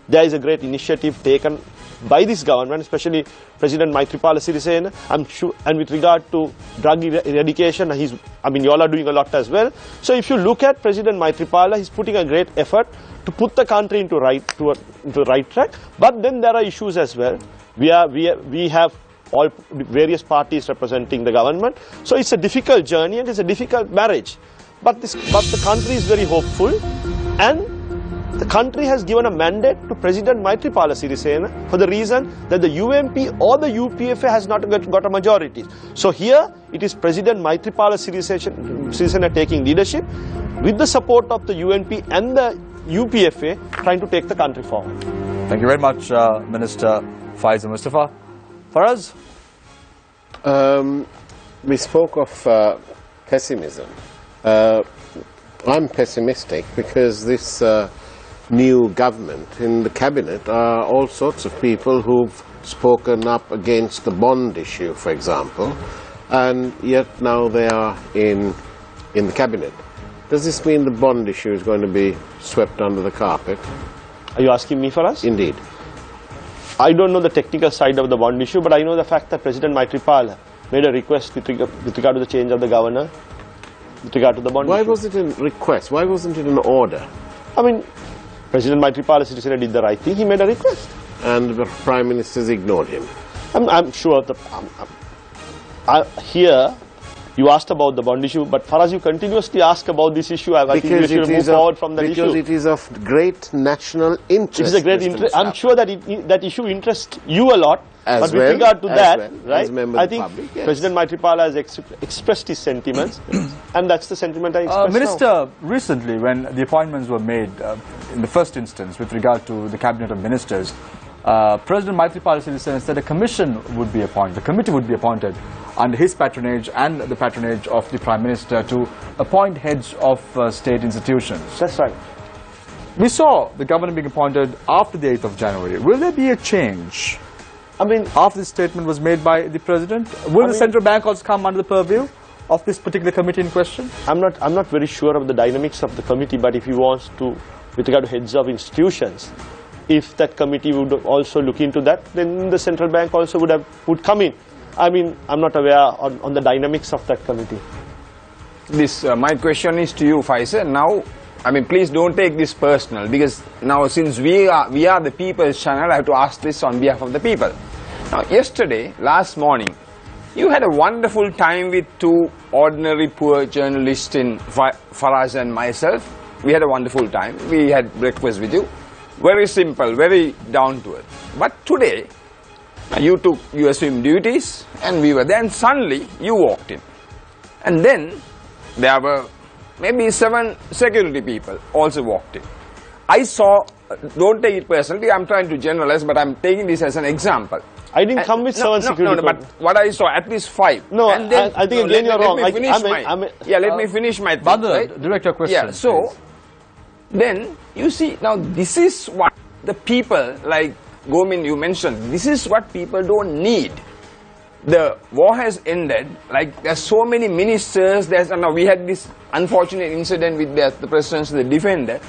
There is a great initiative taken by this government, especially President Maitripala Sirisena. I'm sure, and with regard to drug eradication, you all are doing a lot as well. So if you look at President Maitripala, he's putting a great effort to put the country into the right track. But then there are issues as well. We have all various parties representing the government. So it's a difficult journey and it's a difficult marriage. But the country is very hopeful, and the country has given a mandate to President Maitripala Sirisena for the reason that the UMP or the UPFA has not got a majority. So here it is President Maitripala Sirisena taking leadership with the support of the UNP and the UPFA trying to take the country forward. Thank you very much, Minister Faiz Mustafa. Faraz? We spoke of pessimism. I'm pessimistic because this new government, in the cabinet are all sorts of people who've spoken up against the bond issue, for example, and yet now they are in the cabinet. Does this mean the bond issue is going to be swept under the carpet? Are you asking me for us? Indeed. I don't know the technical side of the bond issue, but I know the fact that President Maitripala made a request with regard to the change of the governor, with regard to the bond issue. Why was it a request? Why wasn't it an order? President Maitripala Sirisena did the right thing. He made a request. And the Prime Minister's ignored him. I'm sure here you asked about the bond issue, but Faraz, you continuously ask about this issue. I think we should move forward from that issue. Because it is of great national interest. It is a great interest. I'm sure that that issue interests you a lot. But with regard to that, right, I think President Maitripala has expressed his sentiments, and that's the sentiment I express Minister, now. recently when the appointments were made in the first instance with regard to the cabinet of ministers, President Maitripala Sirisena said a commission would be appointed, a committee would be appointed under his patronage and the patronage of the Prime Minister to appoint heads of state institutions. That's right. We saw the governor being appointed after the 8th of January. Will there be a change? After this statement was made by the President, will the central bank also come under the purview of this particular committee in question? I'm not very sure of the dynamics of the committee, but if he wants to, with regard to heads of institutions, if that committee would also look into that, then the central bank also would come in. I'm not aware on the dynamics of that committee. My question is to you, Faisal. Now, please don't take this personal, because now since we are the people's channel, I have to ask this on behalf of the people. Now, last morning, you had a wonderful time with two ordinary poor journalists in Faraz and myself. We had a wonderful time. We had breakfast with you. Very simple, very down to earth. But today, you took your swim duties and we were there, and suddenly you walked in. And then there were maybe 7 security people also walked in. I saw, don't take it personally, I'm trying to generalize, but I'm taking this as an example. I didn't come with 7 security people. But what I saw, at least 5. No, and then, I think again you're wrong. Let me finish my thing. Badal, right? direct your question. Yeah, so, then, you see, now this is what the people, like Gomin you mentioned, this is what people don't need. The war has ended, like there's so many ministers, now we had this unfortunate incident with the president and the defender.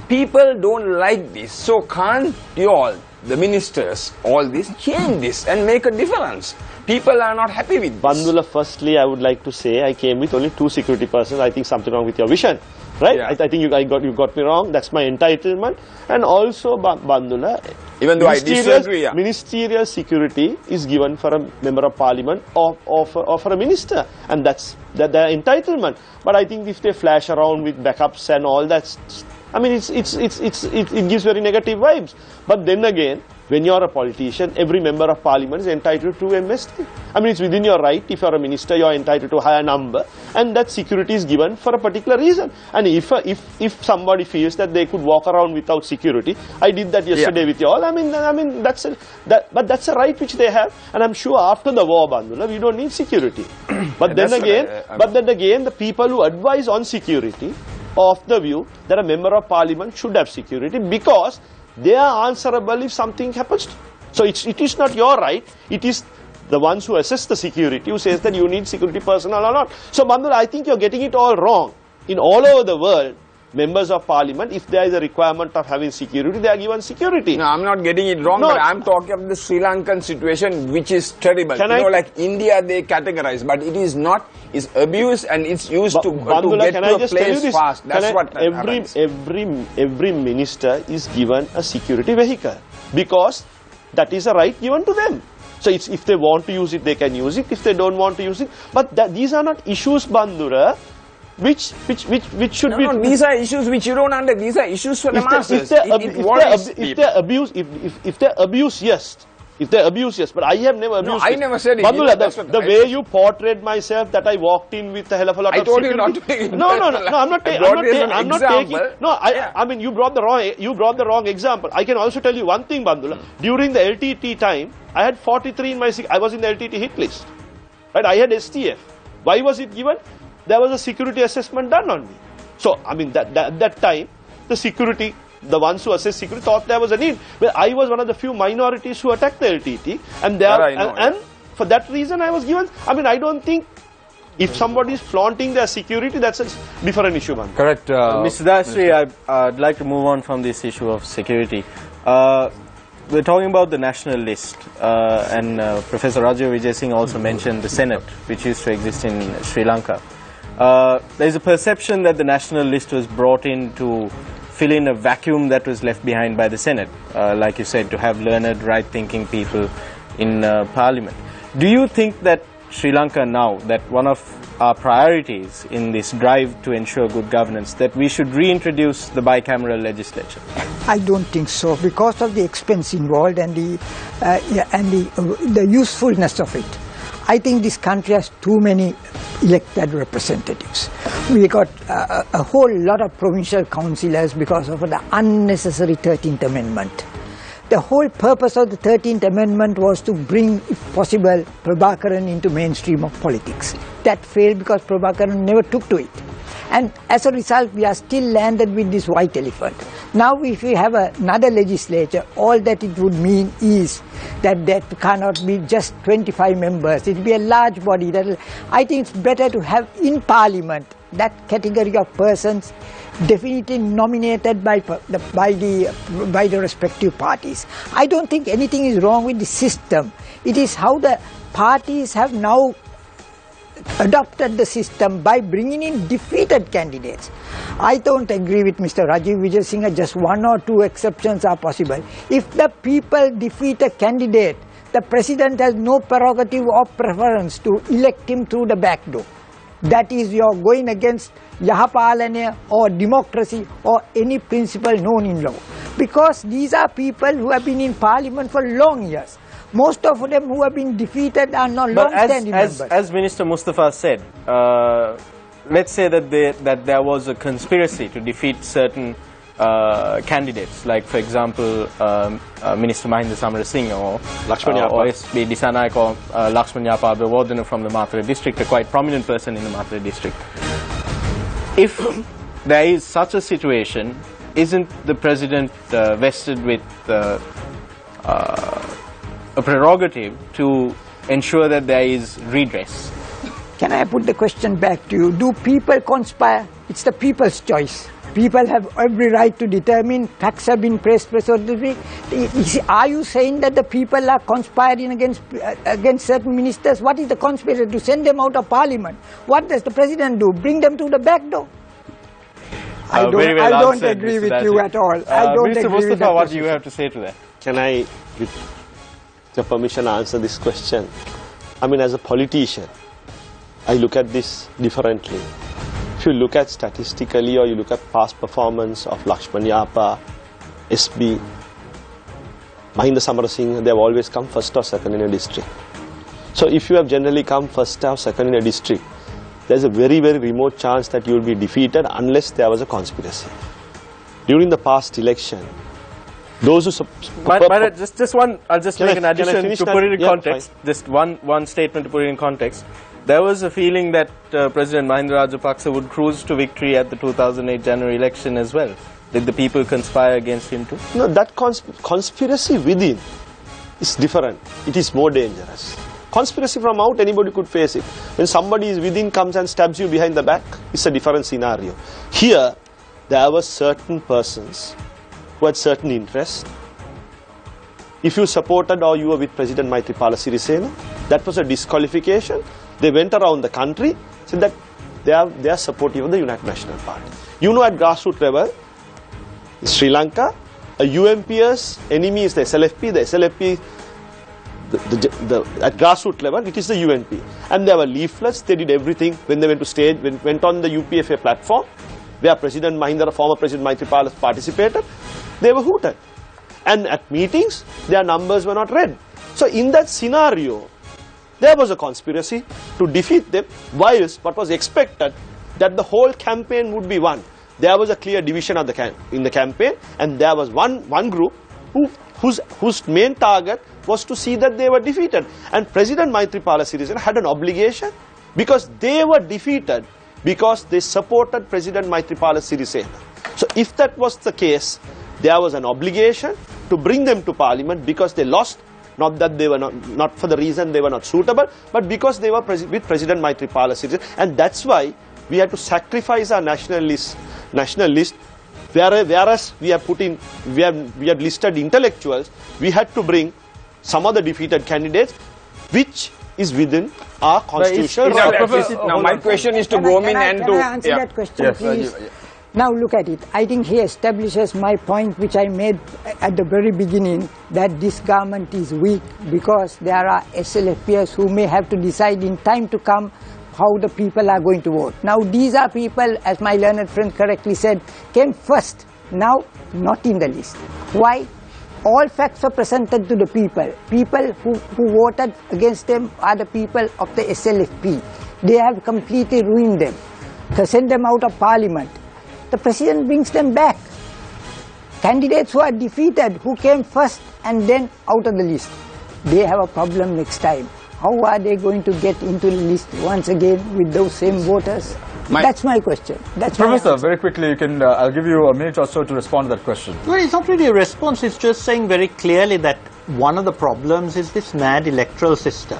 People don't like this, so can't you all, the ministers, all this, change this and make a difference? People are not happy with this. Bandula, firstly, I would like to say I came with only 2 security persons. I think something wrong with your vision, right? Yeah. I think you got me wrong. That's my entitlement. And also, Bandula, even though I disagree, yeah. Ministerial security is given for a member of parliament or for a minister, and that's their entitlement. But I think if they flash around with backups and all that, it gives very negative vibes. But then again, when you are a politician, every member of parliament is entitled to MST. I mean, it's within your right. If you are a minister, you are entitled to a higher number, and that security is given for a particular reason. And if somebody feels that they could walk around without security, I did that yesterday with you all. I mean, that's a right which they have, and I'm sure after the war, Bandula, we don't need security. But then again, the people who advise on security are of the view that a member of parliament should have security because they are answerable if something happens. So it is not your right, it is the ones who assess the security who says that you need security personnel or not. So Bandula, I think you're getting it all wrong. In all over the world, members of parliament, if there is a requirement of having security, they are given security. No, I'm not getting it wrong, but I'm talking of the Sri Lankan situation, which is terrible. Like India, they categorize, but it is not. It's abused and it's used to Bandula, get to a place fast. That's what every minister is given a security vehicle because that is a right given to them. So if they want to use it, they can use it. If they don't want to use it, but these are not issues, Bandura, which should be. No, these are issues which you don't understand. These are issues for the masses. If they abuse, yes. If they abuse, yes, but I have never abused. No, I never said it. Bandula, the way you portrayed myself, that I walked in with a hell of a lot of security. I told you not to take it. No, I'm not taking. No, I mean, you brought the wrong example. I can also tell you one thing, Bandula. During the LTT time, I had 43 in my. I was in the LTT hit list. Right? I had STF. Why was it given? There was a security assessment done on me. So, I mean, that time, the security. The ones who assess security thought there was a need. Well, I was one of the few minorities who attacked the LTT, and for that reason I was given. I mean, I don't think if somebody is flaunting their security, that's a different issue, man. Correct. Mr. Dasri, I'd like to move on from this issue of security. We're talking about the national list, and Professor Rajiv Vijay Singh also mentioned the Senate, which used to exist in Sri Lanka. There's a perception that the national list was brought in to fill in a vacuum that was left behind by the Senate, like you said, to have learned, right-thinking people in Parliament. Do you think that Sri Lanka now, that one of our priorities in this drive to ensure good governance, that we should reintroduce the bicameral legislature? I don't think so, because of the expense involved and the usefulness of it. I think this country has too many elected representatives. We got a whole lot of provincial councillors because of the unnecessary 13th Amendment. The whole purpose of the 13th Amendment was to bring, if possible, Prabhakaran into mainstream of politics. That failed because Prabhakaran never took to it. And as a result, we are still landed with this white elephant. Now, if we have another legislature, all that it would mean is that there cannot be just 25 members. It will be a large body. I think it's better to have in Parliament that category of persons definitely nominated by the respective parties. I don't think anything is wrong with the system. It is how the parties have now adopted the system by bringing in defeated candidates. I don't agree with Mr. Rajiv Vijay Singh. Just one or two exceptions are possible. If the people defeat a candidate, the president has no prerogative or preference to elect him through the back door. That is, you are going against Yahapalana or democracy or any principle known in law. Because these are people who have been in Parliament for long years. Most of them who have been defeated are not long-standing members. As Minister Mustafa said, let's say that there was a conspiracy to defeat certain candidates, like for example Minister Mahinda Samarasinghe or SB Disanayak or Lakshman Yapa Abhiwardena from the Mathura district, a quite prominent person in the Mathura district. If there is such a situation, isn't the President vested with a prerogative to ensure that there is redress? Can I put the question back to you? Do people conspire? It's the people's choice. People have every right to determine. Facts have been pressed. Are you saying that the people are conspiring against certain ministers? What is the conspiracy? To send them out of Parliament. What does the President do? Bring them to the back door? I don't agree with you at all. Mr. Mustafa, what do you have to say to that? Can I, with your permission, answer this question? I mean, as a politician, I look at this differently. If you look at statistically or you look at past performance of Lakshman Yapa, SB, Mahinda Samarasinghe, they have always come first or second in a district. So if you have generally come first or second in a district, there is a very, very remote chance that you will be defeated unless there was a conspiracy. During the past election, those who... But just one, I'll just make an addition to put it in context. Just one statement to put it in context. There was a feeling that President Mahinda Rajapaksa would cruise to victory at the 2008 January election as well. Did the people conspire against him too? No, that conspiracy within is different. It is more dangerous. Conspiracy from out, anybody could face it. When somebody is within, comes and stabs you behind the back, it's a different scenario. Here, there were certain persons who had certain interests. If you supported or you were with President Maithripala Sirisena, that was a disqualification. They went around the country, said that they are supportive of the United National Party. You know, at grassroots level, in Sri Lanka, a UMP's enemy is the SLFP. The SLFP, at grassroots level, it is the UNP. And there were leaflets. They did everything when they went to stage, went on the UPFA platform, where President Mahinda, former President Maithripala participated. They were hooted. And at meetings, their numbers were not read. So in that scenario, there was a conspiracy to defeat them, whilst what was expected that the whole campaign would be won. There was a clear division of in the campaign, and there was one group whose main target was to see that they were defeated. And President Maithripala Sirisena had an obligation, because they were defeated because they supported President Maithripala Sirisena. So if that was the case, there was an obligation to bring them to Parliament, because they lost. Not that they were not for the reason they were not suitable, but because they were with President Maithripala Sirisena. And that's why we had to sacrifice our national list, whereas we have listed intellectuals, we had to bring some of the defeated candidates, which is within our constitutional right. Now my question is to Gomin and to... Can I answer that question, please? Now look at it. I think he establishes my point, which I made at the very beginning, that this government is weak because there are SLFPs who may have to decide in time to come how the people are going to vote. Now these are people, as my learned friend correctly said, came first, now not in the list. Why? All facts are presented to the people. People who voted against them are the people of the SLFP. They have completely ruined them. To send them out of Parliament. The President brings them back. Candidates who are defeated, who came first and then out of the list, they have a problem next time. How are they going to get into the list once again with those same voters? That's my question. That's Professor, very quickly, you can. I'll give you a minute or so to respond to that question. Well, it's not really a response. It's just saying very clearly that one of the problems is this mad electoral system.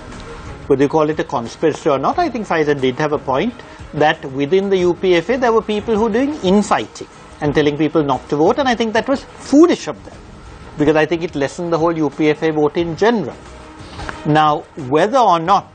Whether you call it a conspiracy or not, I think Faisal did have a point that within the UPFA there were people who were doing infighting and telling people not to vote, and I think that was foolish of them, because I think it lessened the whole UPFA vote in general. Now, whether or not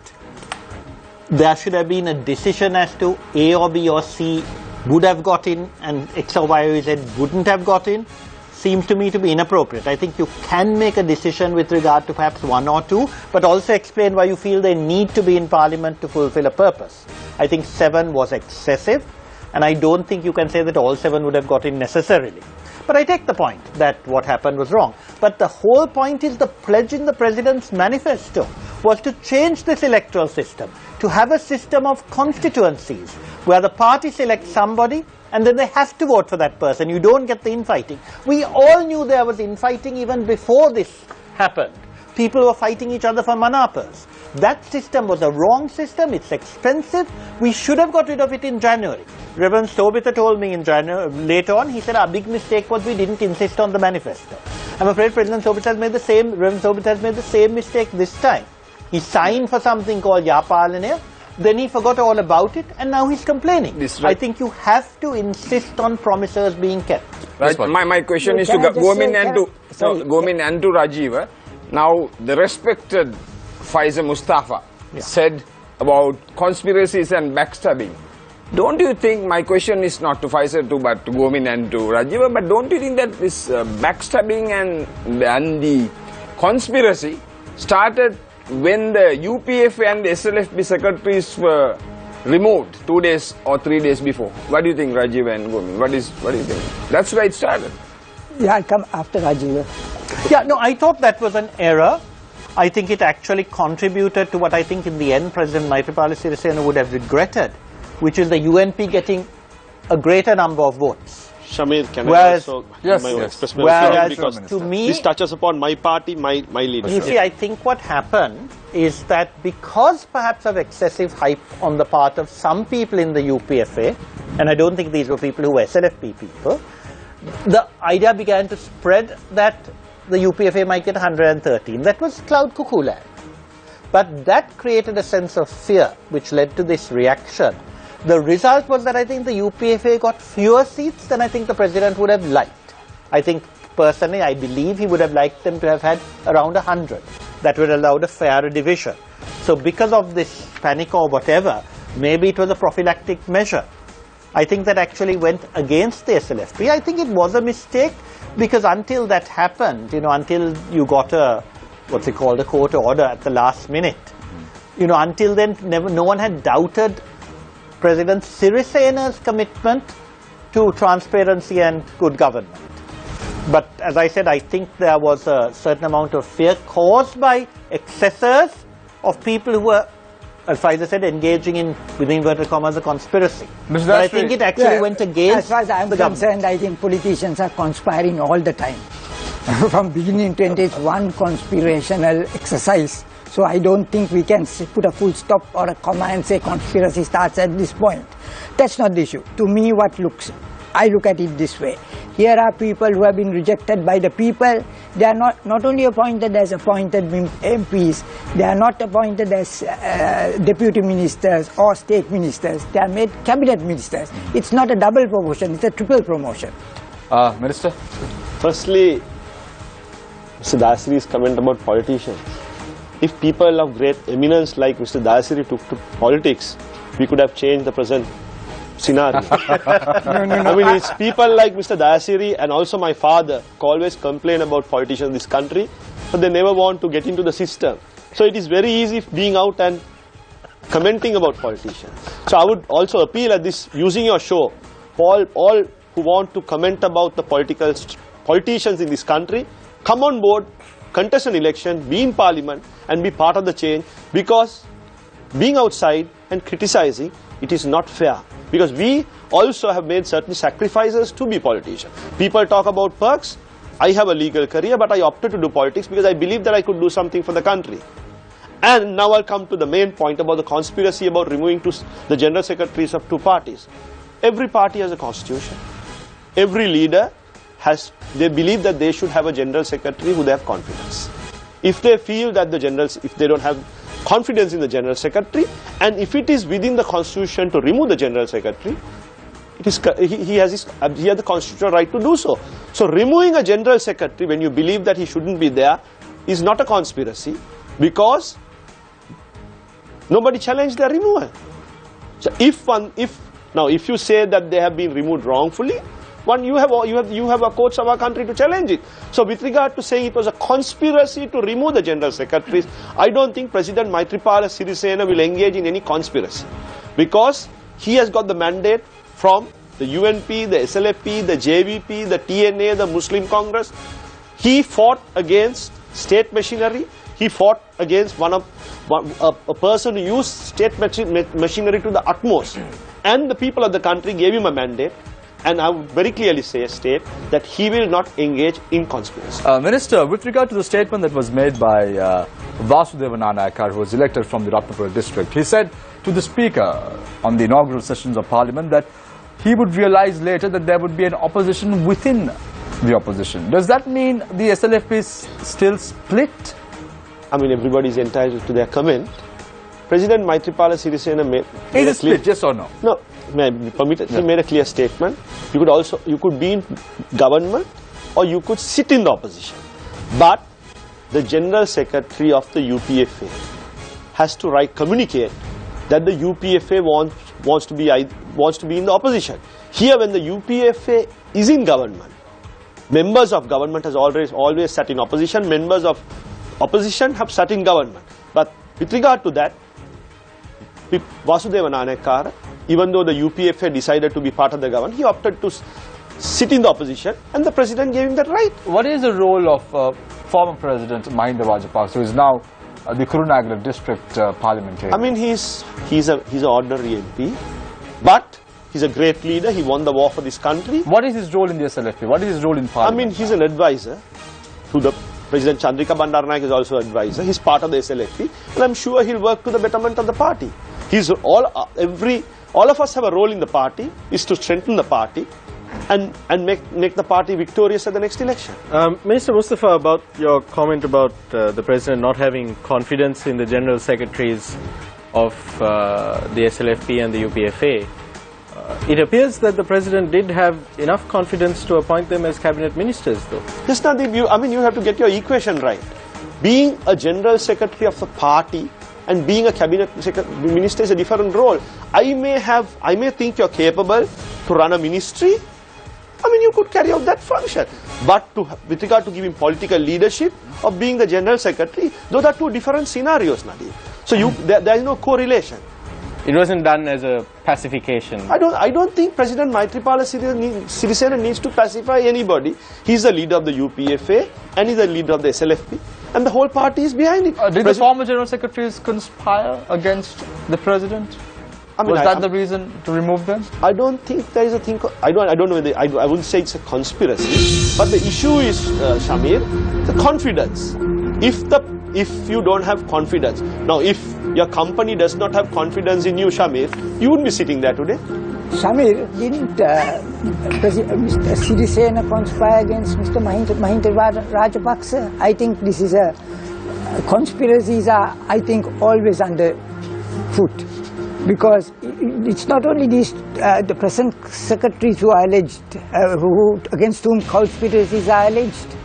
there should have been a decision as to A or B or C would have got in and X or Y or Z wouldn't have got in, seems to me to be inappropriate. I think you can make a decision with regard to perhaps one or two, but also explain why you feel they need to be in Parliament to fulfill a purpose. I think 7 was excessive, and I don't think you can say that all 7 would have got in necessarily. But I take the point that what happened was wrong. But the whole point is the pledge in the President's manifesto was to change this electoral system, to have a system of constituencies where the party selects somebody and then they have to vote for that person. You don't get the infighting. We all knew there was infighting even before this happened. People were fighting each other for manapas. That system was a wrong system. It's expensive. We should have got rid of it in January. Reverend Sobita told me in January, later on, he said our big mistake was we didn't insist on the manifesto. I'm afraid President Sobita has made the same, Reverend Sobita has made the same mistake this time. He signed for something called Yapalanaya, then he forgot all about it, and now he's complaining. Right. I think you have to insist on promises being kept. Right. My question is to Gomin and to Rajiva. Now, the respected Faisal Mustafa said about conspiracies and backstabbing. Don't you think, my question is not to Faisal but to Gomin and to Rajiva, but don't you think that this backstabbing and the conspiracy started when the UPF and the SLFP secretaries were removed 2 days or 3 days before? What do you think, Rajiva and Gomin? What do you think? That's where it started. Yeah, I'll come after Rajiva. Yeah, no, I thought that was an error. I think it actually contributed to what I think in the end President Maithripala Sirisena would have regretted, which is the UNP getting a greater number of votes. Shamir, can Whereas- I also Yes, express my Whereas opinion, because to me, this touches upon my party, my leadership. you see, I think what happened is that because perhaps of excessive hype on the part of some people in the UPFA, and I don't think these were people who were SLFP people, the idea began to spread that the UPFA might get 113. That was cloud cuckoo land. But that created a sense of fear, which led to this reaction. The result was that I think the UPFA got fewer seats than I think the president would have liked. I think personally, I believe he would have liked them to have had around 100. That would have allowed a fairer division. So because of this panic or whatever, maybe it was a prophylactic measure. I think that actually went against the SLFP. I think it was a mistake because until that happened, until you got a, what's it called, a court order at the last minute, until then, no one had doubted President Sirisena's commitment to transparency and good government. But as I said, I think there was a certain amount of fear caused by excessors of people who were, as Pfizer said, engaging in, within inverted commas, a conspiracy. But I think it actually went against as far as I am concerned, I think politicians are conspiring all the time. From beginning to end, it's one conspirational exercise. So I don't think we can put a full stop or a comma and say conspiracy starts at this point. That's not the issue. To me, I look at it this way. Here are people who have been rejected by the people. They are not only appointed as appointed MPs, they are not appointed as deputy ministers or state ministers. They are made cabinet ministers. It's not a double promotion, it's a triple promotion. Minister? Firstly, Mr. Dasiri's comment about politicians. If people of great eminence like Mr. Dasiri took to politics, we could have changed the present scenario. No. I mean, it's people like Mr. Dasiri and also my father who always complain about politicians in this country, but they never want to get into the system. So it is very easy being out and commenting about politicians. So I would also appeal at this, using your show, all who want to comment about the politicians in this country, come on board, contest an election, be in parliament and be part of the change, because being outside and criticizing, it is not fair. Because we also have made certain sacrifices to be politicians. People talk about perks. I have a legal career, but I opted to do politics because I believe that I could do something for the country. And now I'll come to the main point about the conspiracy about removing the general secretaries of two parties. Every party has a constitution. Every leader they believe that they should have a general secretary who they have confidence. If they feel that if they don't have confidence in the general secretary, and if it is within the constitution to remove the general secretary, he has the constitutional right to do so. So removing a general secretary when you believe that he shouldn't be there is not a conspiracy, because nobody challenged their removal. So if you say that they have been removed wrongfully, you have a courts of our country to challenge it. So with regard to saying it was a conspiracy to remove the general secretaries, I don't think President Maithripala Sirisena will engage in any conspiracy, because he has got the mandate from the UNP, the SLFP, the JVP, the TNA, the Muslim Congress. He fought against state machinery. He fought against a person who used state machinery to the utmost. And the people of the country gave him a mandate. And I would very clearly state that he will not engage in conspiracy. Minister, with regard to the statement that was made by Vasudeva Nanayakkar, who was elected from the Ratnapura district, he said to the Speaker on the inaugural sessions of Parliament that he would realize later that there would be an opposition within the opposition. Does that mean the SLFP is still split? I mean, everybody is entitled to their comment. President Maithripala Sirisena made a split, yes or no? No. He made a clear statement. You could be in government or you could sit in the opposition. But the General Secretary of the UPFA has to communicate that the UPFA wants to be in the opposition. Here, when the UPFA is in government, members of government has always sat in opposition. Members of opposition have sat in government. But with regard to that, Vasudeva Nanayakkar, even though the UPFA decided to be part of the government, he opted to sit in the opposition, and the president gave him that right. What is the role of former President Mahinda Rajapaksa, who is now the Kurunegala district parliamentarian? I mean, he's an ordinary MP, but he's a great leader. He won the war for this country. What is his role in the SLFP? What is his role in parliament? I mean, he's an advisor to the President. Chandrika Bandaranaike is also an advisor. He's part of the SLFP, and I'm sure he'll work to the betterment of the party. All of us have a role in the party, is to strengthen the party and make the party victorious at the next election. Minister Mustafa, about your comment about the President not having confidence in the General Secretaries of the SLFP and the UPFA, it appears that the President did have enough confidence to appoint them as cabinet ministers, though. Yes, Nadeem, you have to get your equation right. Being a General Secretary of the party and being a cabinet minister is a different role. I may think you're capable to run a ministry. I mean, you could carry out that function. But with regard to giving political leadership or being the General Secretary, those are two different scenarios, Nadeem. So there is no correlation. It wasn't done as a pacification. I don't think President Maithripala Sirisena needs to pacify anybody. He's the leader of the UPFA and he's the leader of the SLFP, and the whole party is behind it. Did the former General Secretaries conspire against the President? I mean, was that the reason to remove them? I don't think there is a thing. I don't know whether I wouldn't say it's a conspiracy, but the issue is, Shamir, the confidence. If you don't have confidence, now if your company does not have confidence in you, Shamir, you wouldn't be sitting there today. Shamir, didn't Mr. Sirisena conspire against Mr. Mahinda Rajapaksa? I think this is conspiracies are, I think, always under foot. Because it's not only these the present secretaries who are alleged, against whom conspiracies are alleged.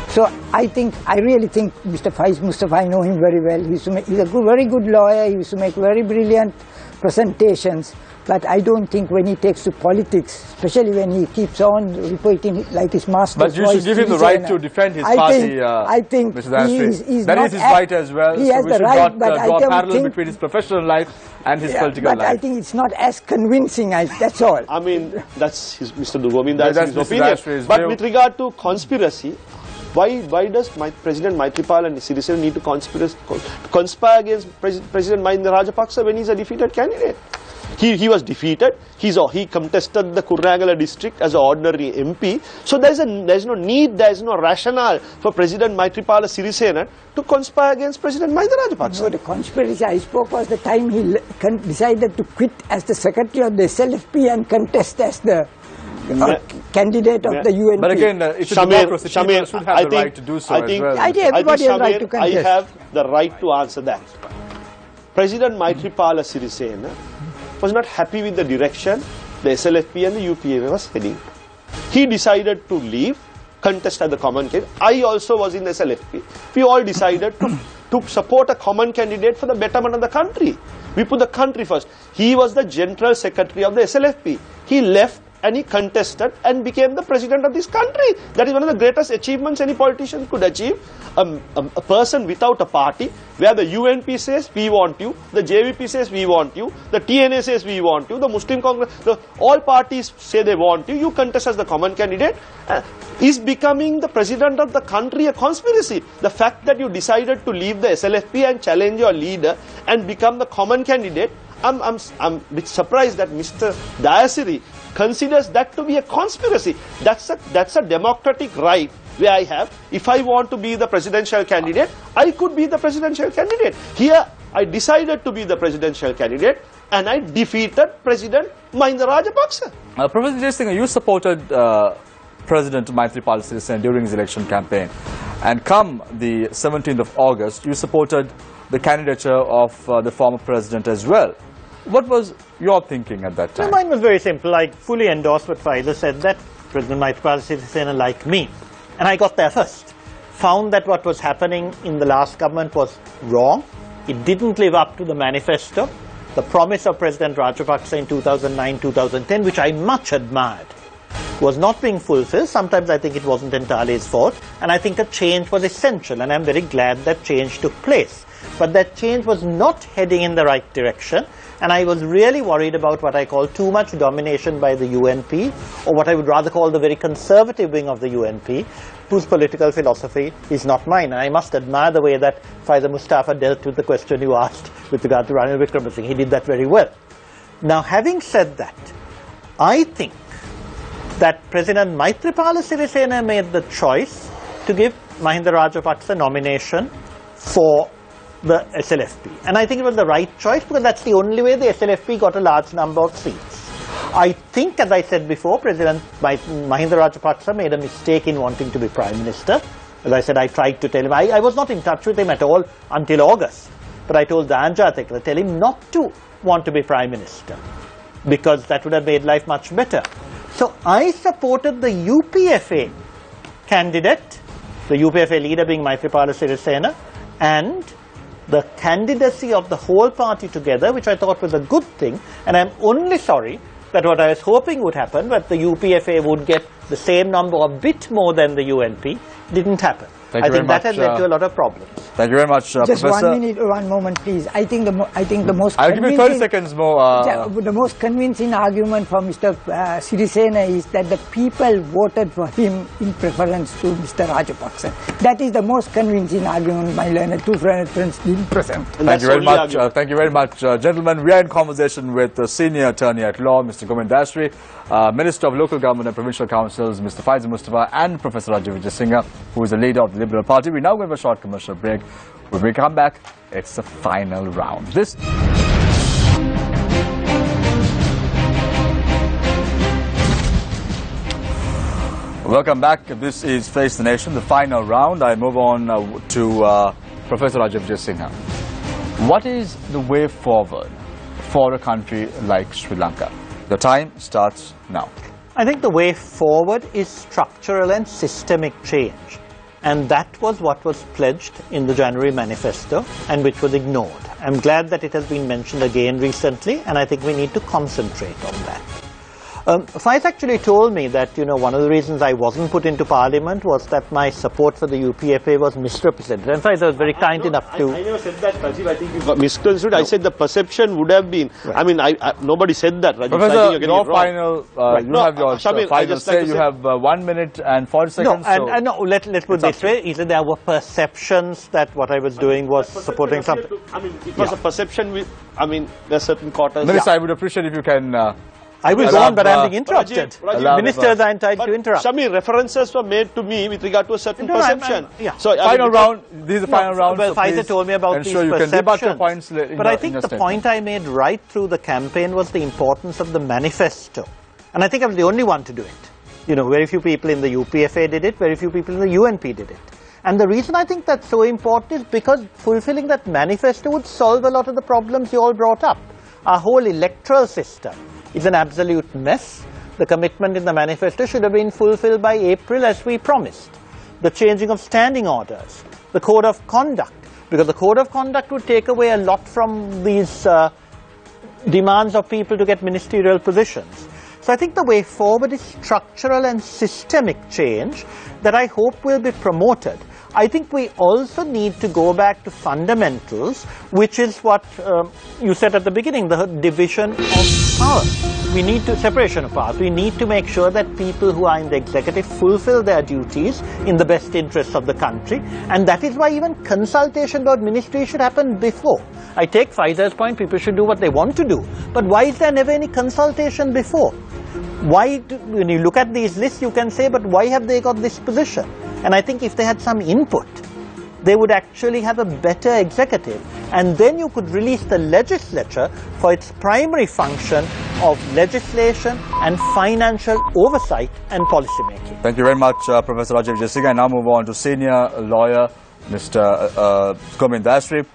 So I really think Mr. Faiz Mustafa, I know him very well. He's a very good lawyer. He used to make very brilliant presentations. But I don't think when he takes to politics, especially when he keeps on repeating like his master's voice. But you should give him the right to defend his party, I think Mr. Danastri. That is his right as well. He has the right, but I don't parallel think between his professional life and his political life. But I think it's not as convincing, that's all. I mean, that's Mr. Govind, that's his opinion. But with regard to conspiracy, why does President Maithripala and Sirisena need to conspire against President Mahinda Rajapaksa when he's a defeated candidate? He was defeated. He contested the Kurunegala district as an ordinary MP. So there's no need, there's no rationale for President Maithripala Sirisena to conspire against President Mahinda Rajapaksa. No, the conspiracy I spoke was the time he decided to quit as the secretary of the SLFP and contest as the candidate of the UNP. But again, it's a democracy. People should have the right to do so as well. I think everybody has the right to contest. I have the right to answer that. President Maithripala Sirisena was not happy with the direction the SLFP and the UPA was heading. He decided to leave, contest as the common candidate. I also was in the SLFP. We all decided to support a common candidate for the betterment of the country. We put the country first. He was the General Secretary of the SLFP. He left and he contested and became the president of this country. That is one of the greatest achievements any politician could achieve. A person without a party, where the UNP says we want you, the JVP says we want you, the TNA says we want you, the Muslim Congress, all parties say they want you, you contest as the common candidate, is becoming the president of the country a conspiracy. The fact that you decided to leave the SLFP and challenge your leader and become the common candidate, I'm a bit surprised that Mr. Dayasiri considers that to be a conspiracy. That's a democratic right where I have. If I want to be the presidential candidate, I could be the presidential candidate. Here, I decided to be the presidential candidate and I defeated President Mahinda Rajapaksa. Professor Jayasinghe, you supported President Maithripala Sirisena during his election campaign. And come the 17th of August, you supported the candidature of the former president as well. What was your thinking at that time? Mine was very simple. I fully endorsed what Faiza said, that President Maithripala Sirisena, like me, and I got there first, found that what was happening in the last government was wrong. It didn't live up to the manifesto, the promise of President Rajapaksa in 2009-2010, which I much admired. was not being fulfilled. Sometimes I think it wasn't entirely his fault, and I think a change was essential, and I'm very glad that change took place. But that change was not heading in the right direction, and I was really worried about what I call too much domination by the UNP, or what I would rather call the very conservative wing of the UNP, whose political philosophy is not mine. And I must admire the way that Faisal Mustafa dealt with the question you asked with regard to Ranil Wickremesinghe. He did that very well. Now, having said that, I think that President Maithripala Sirisena made the choice to give Mahinda Rajapaksa nomination for the SLFP. And I think it was the right choice, because that's the only way the SLFP got a large number of seats. I think, as I said before, President Mahinda Rajapaksa made a mistake in wanting to be Prime Minister. As I said, I tried to tell him, I was not in touch with him at all until August. But I told Danja to tell him not to want to be Prime Minister, because that would have made life much better. So I supported the UPFA candidate, the UPFA leader being Maithripala Sirisena, and the candidacy of the whole party together, which I thought was a good thing. And I'm only sorry that what I was hoping would happen, that the UPFA would get the same number, a bit more than the UNP, didn't happen. I think that has led to a lot of problems. Thank you very much, Just Professor. 1 minute, 1 moment, please. I think the most I'll give you 30 seconds more. the most convincing argument for Mr. Sirisena is that the people voted for him in preference to Mr. Rajapaksa. That is the most convincing argument my learned two friends didn't present. Thank you very much. Thank you very much, gentlemen. We are in conversation with the Senior Attorney at Law, Mr. Govind Dasri, Minister of Local Government and Provincial Councils, Mr. Faisal Mustafa, and Professor Rajiv Vijayasinghe, who is the leader of the Liberal Party. We now go for a short commercial break. When we come back, it's the final round. Welcome back. This is Face the Nation, the final round. I move on to Professor Rajiv Vijayasinghe. What is the way forward for a country like Sri Lanka? The time starts now. I think the way forward is structural and systemic change. And that was what was pledged in the January manifesto, and which was ignored. I'm glad that it has been mentioned again recently, and I think we need to concentrate on that. Faiz actually told me that, one of the reasons I wasn't put into Parliament was that my support for the UPFA was misrepresented. And Faiz was very kind enough to... I never said that, Rajiv. I think you got misconstrued. No. I said the perception would have been... Right. I mean, nobody said that, Rajiv. Professor, so I think your final... right. You have your final say. You have 1 minute and 40 seconds. No, let's put it this way. He said there were perceptions that what I was doing was supporting something. It was a perception with... there are certain quarters... Minister, I would appreciate if you can... I will go on, but I'm being interrupted. Rajiv, Ministers are entitled to interrupt. Shami, references were made to me with regard to a certain perception. So, final round. This is the final round. Well, so Faisal told me about these perceptions. Can debate your points but I think the point I made right through the campaign was the importance of the manifesto. And I think I was the only one to do it. Very few people in the UPFA did it, very few people in the UNP did it. And the reason I think that's so important is because fulfilling that manifesto would solve a lot of the problems you all brought up. Our whole electoral system is an absolute mess. The commitment in the manifesto should have been fulfilled by April as we promised. The changing of standing orders, the code of conduct, because the code of conduct would take away a lot from these demands of people to get ministerial positions. So I think the way forward is structural and systemic change that I hope will be promoted. I think we also need to go back to fundamentals, which is what you said at the beginning, the division of power. We need to, separation of powers. We need to make sure that people who are in the executive fulfill their duties in the best interests of the country. And that is why even consultation about ministry should happen before. I take Faisal's point, people should do what they want to do. But why is there never any consultation before? When you look at these lists, you can say, but why have they got this position? And I think if they had some input, they would actually have a better executive. And then you could release the legislature for its primary function of legislation and financial oversight and policy making. Thank you very much, Professor Rajiv Vijayasinghe. I now move on to senior lawyer, Mr. Govind Dasri.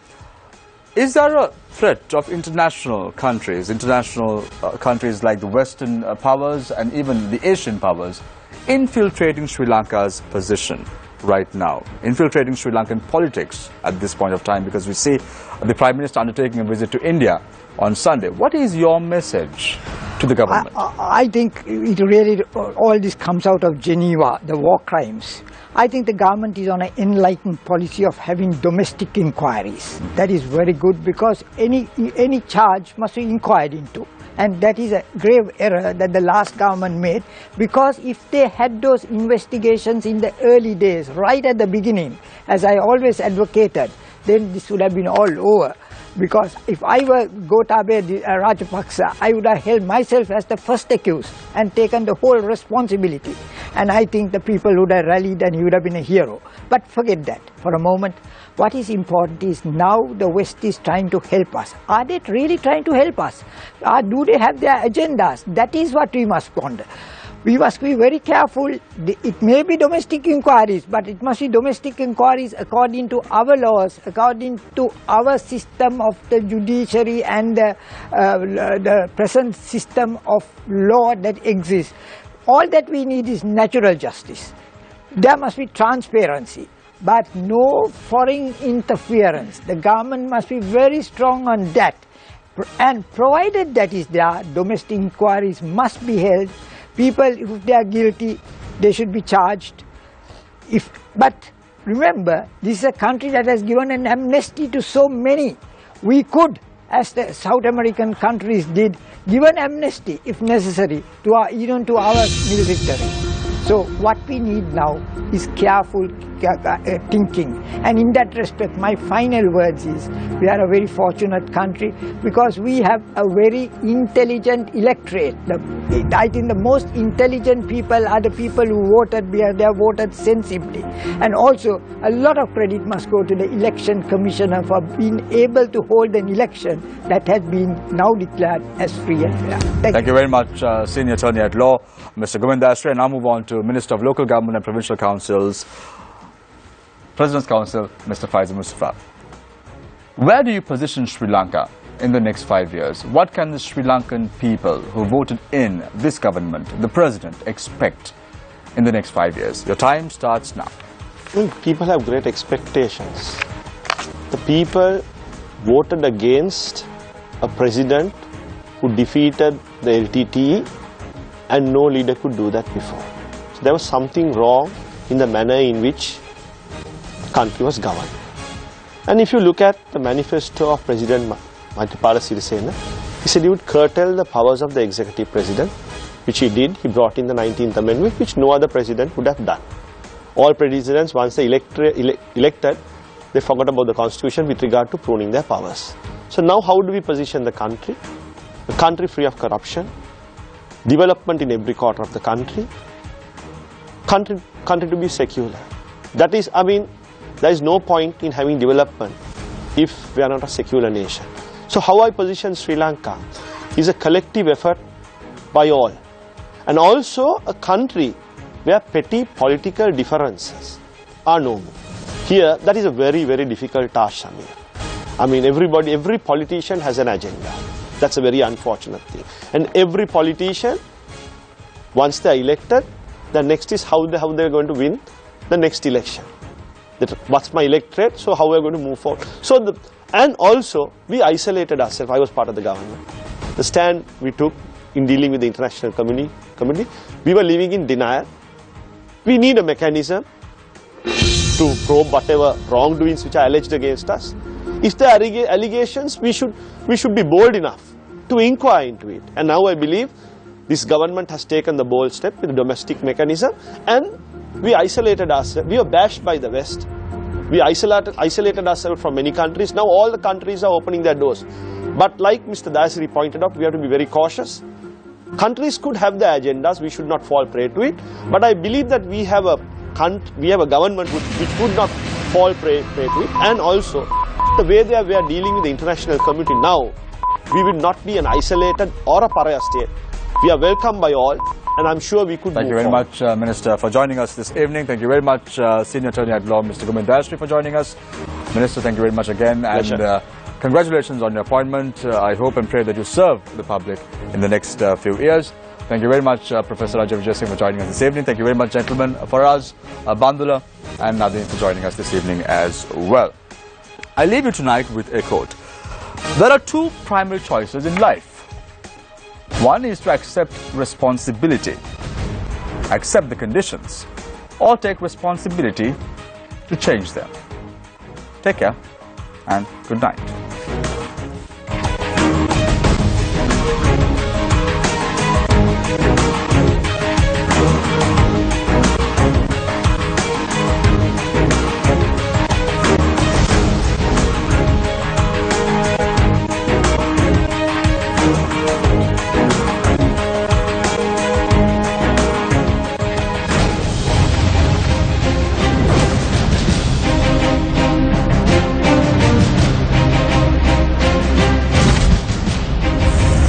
Is there a threat of international countries like the Western powers and even the Asian powers infiltrating Sri Lanka's position right now, infiltrating Sri Lankan politics at this point of time, because we see the Prime Minister undertaking a visit to India on Sunday? What is your message to the government? I think it really, all this comes out of Geneva, the war crimes. I think the government is on an enlightened policy of having domestic inquiries. That is very good, because any charge must be inquired into. And that is a grave error that the last government made, because if they had those investigations in the early days, right at the beginning, as I always advocated, then this would have been all over. Because if I were Gotabaya Rajapaksa, I would have held myself as the first accused and taken the whole responsibility. And I think the people would have rallied and he would have been a hero. But forget that for a moment. What is important is now the West is trying to help us. Are they really trying to help us? Do they have their agendas? That is what we must ponder. We must be very careful. It may be domestic inquiries, but it must be domestic inquiries according to our laws, according to our system of the judiciary and the present system of law that exists. All that we need is natural justice. There must be transparency, but no foreign interference. The government must be very strong on that. And provided that is there, domestic inquiries must be held. People, if they are guilty, they should be charged. But remember, this is a country that has given an amnesty to so many. We could, as the South American countries did, give an amnesty, if necessary, even to our military. So what we need now is careful thinking. And in that respect, my final words is, we are a very fortunate country because we have a very intelligent electorate. I think the most intelligent people are the people who voted, they have voted sensibly. And also, a lot of credit must go to the election commissioner for being able to hold an election that has been now declared as free and fair. Thank you very much, Senior Attorney at Law, Mr. Govindasri. And now move on to Minister of Local Government and Provincial Councils, President's Council, Mr. Faisal Mustafa. Where do you position Sri Lanka in the next 5 years? What can the Sri Lankan people who voted in this government, the President, expect in the next 5 years? Your time starts now. Well, people have great expectations. The people voted against a president who defeated the LTTE, and no leader could do that before. So there was something wrong in the manner in which the country was governed. And if you look at the manifesto of President Maithripala Sirisena, he said he would curtail the powers of the executive president, which he did. He brought in the 19th Amendment, which no other president would have done. All presidents, once they elected, they forgot about the constitution with regard to pruning their powers. So now how do we position the country? A country free of corruption, development in every quarter of the country, country to be secular. That is, I mean, there is no point in having development if we are not a secular nation. So how I position Sri Lanka is a collective effort by all, and also a country where petty political differences are no more. Here, that is a very, very difficult task, Samir. I mean, every politician has an agenda. That's a very unfortunate thing. And every politician, once they are elected, the next is how they are going to win the next election. What's my electorate, so how we are going to move forward. So, and also, we isolated ourselves. I was part of the government. The stand we took in dealing with the international community, we were living in denial. We need a mechanism to probe whatever wrongdoings which are alleged against us. If there are allegations, we should be bold enough to inquire into it. And now I believe this government has taken the bold step with the domestic mechanism, and we isolated ourselves. We were bashed by the West. We isolated ourselves from many countries. Now all the countries are opening their doors. But like Mr. Dasri pointed out, we have to be very cautious. Countries could have their agendas. We should not fall prey to it. But I believe that we have a government which would not fall prey to it. And also, the way we are dealing with the international community now, we will not be an isolated or a pariah state. We are welcomed by all, and I'm sure we could Thank you very much, Minister, for joining us this evening. Thank you very much, Senior Attorney at Law, Mr. Govindasri, for joining us. Minister, thank you very much again. Pleasure. And congratulations on your appointment. I hope and pray that you serve the public in the next few years. Thank you very much, Professor Raja Vijay Singh, for joining us this evening. Thank you very much, gentlemen, Faraz, Bandula, and Nadine for joining us this evening as well. I leave you tonight with a quote. There are two primary choices in life. One is to accept responsibility, accept the conditions, or take responsibility to change them. Take care and good night.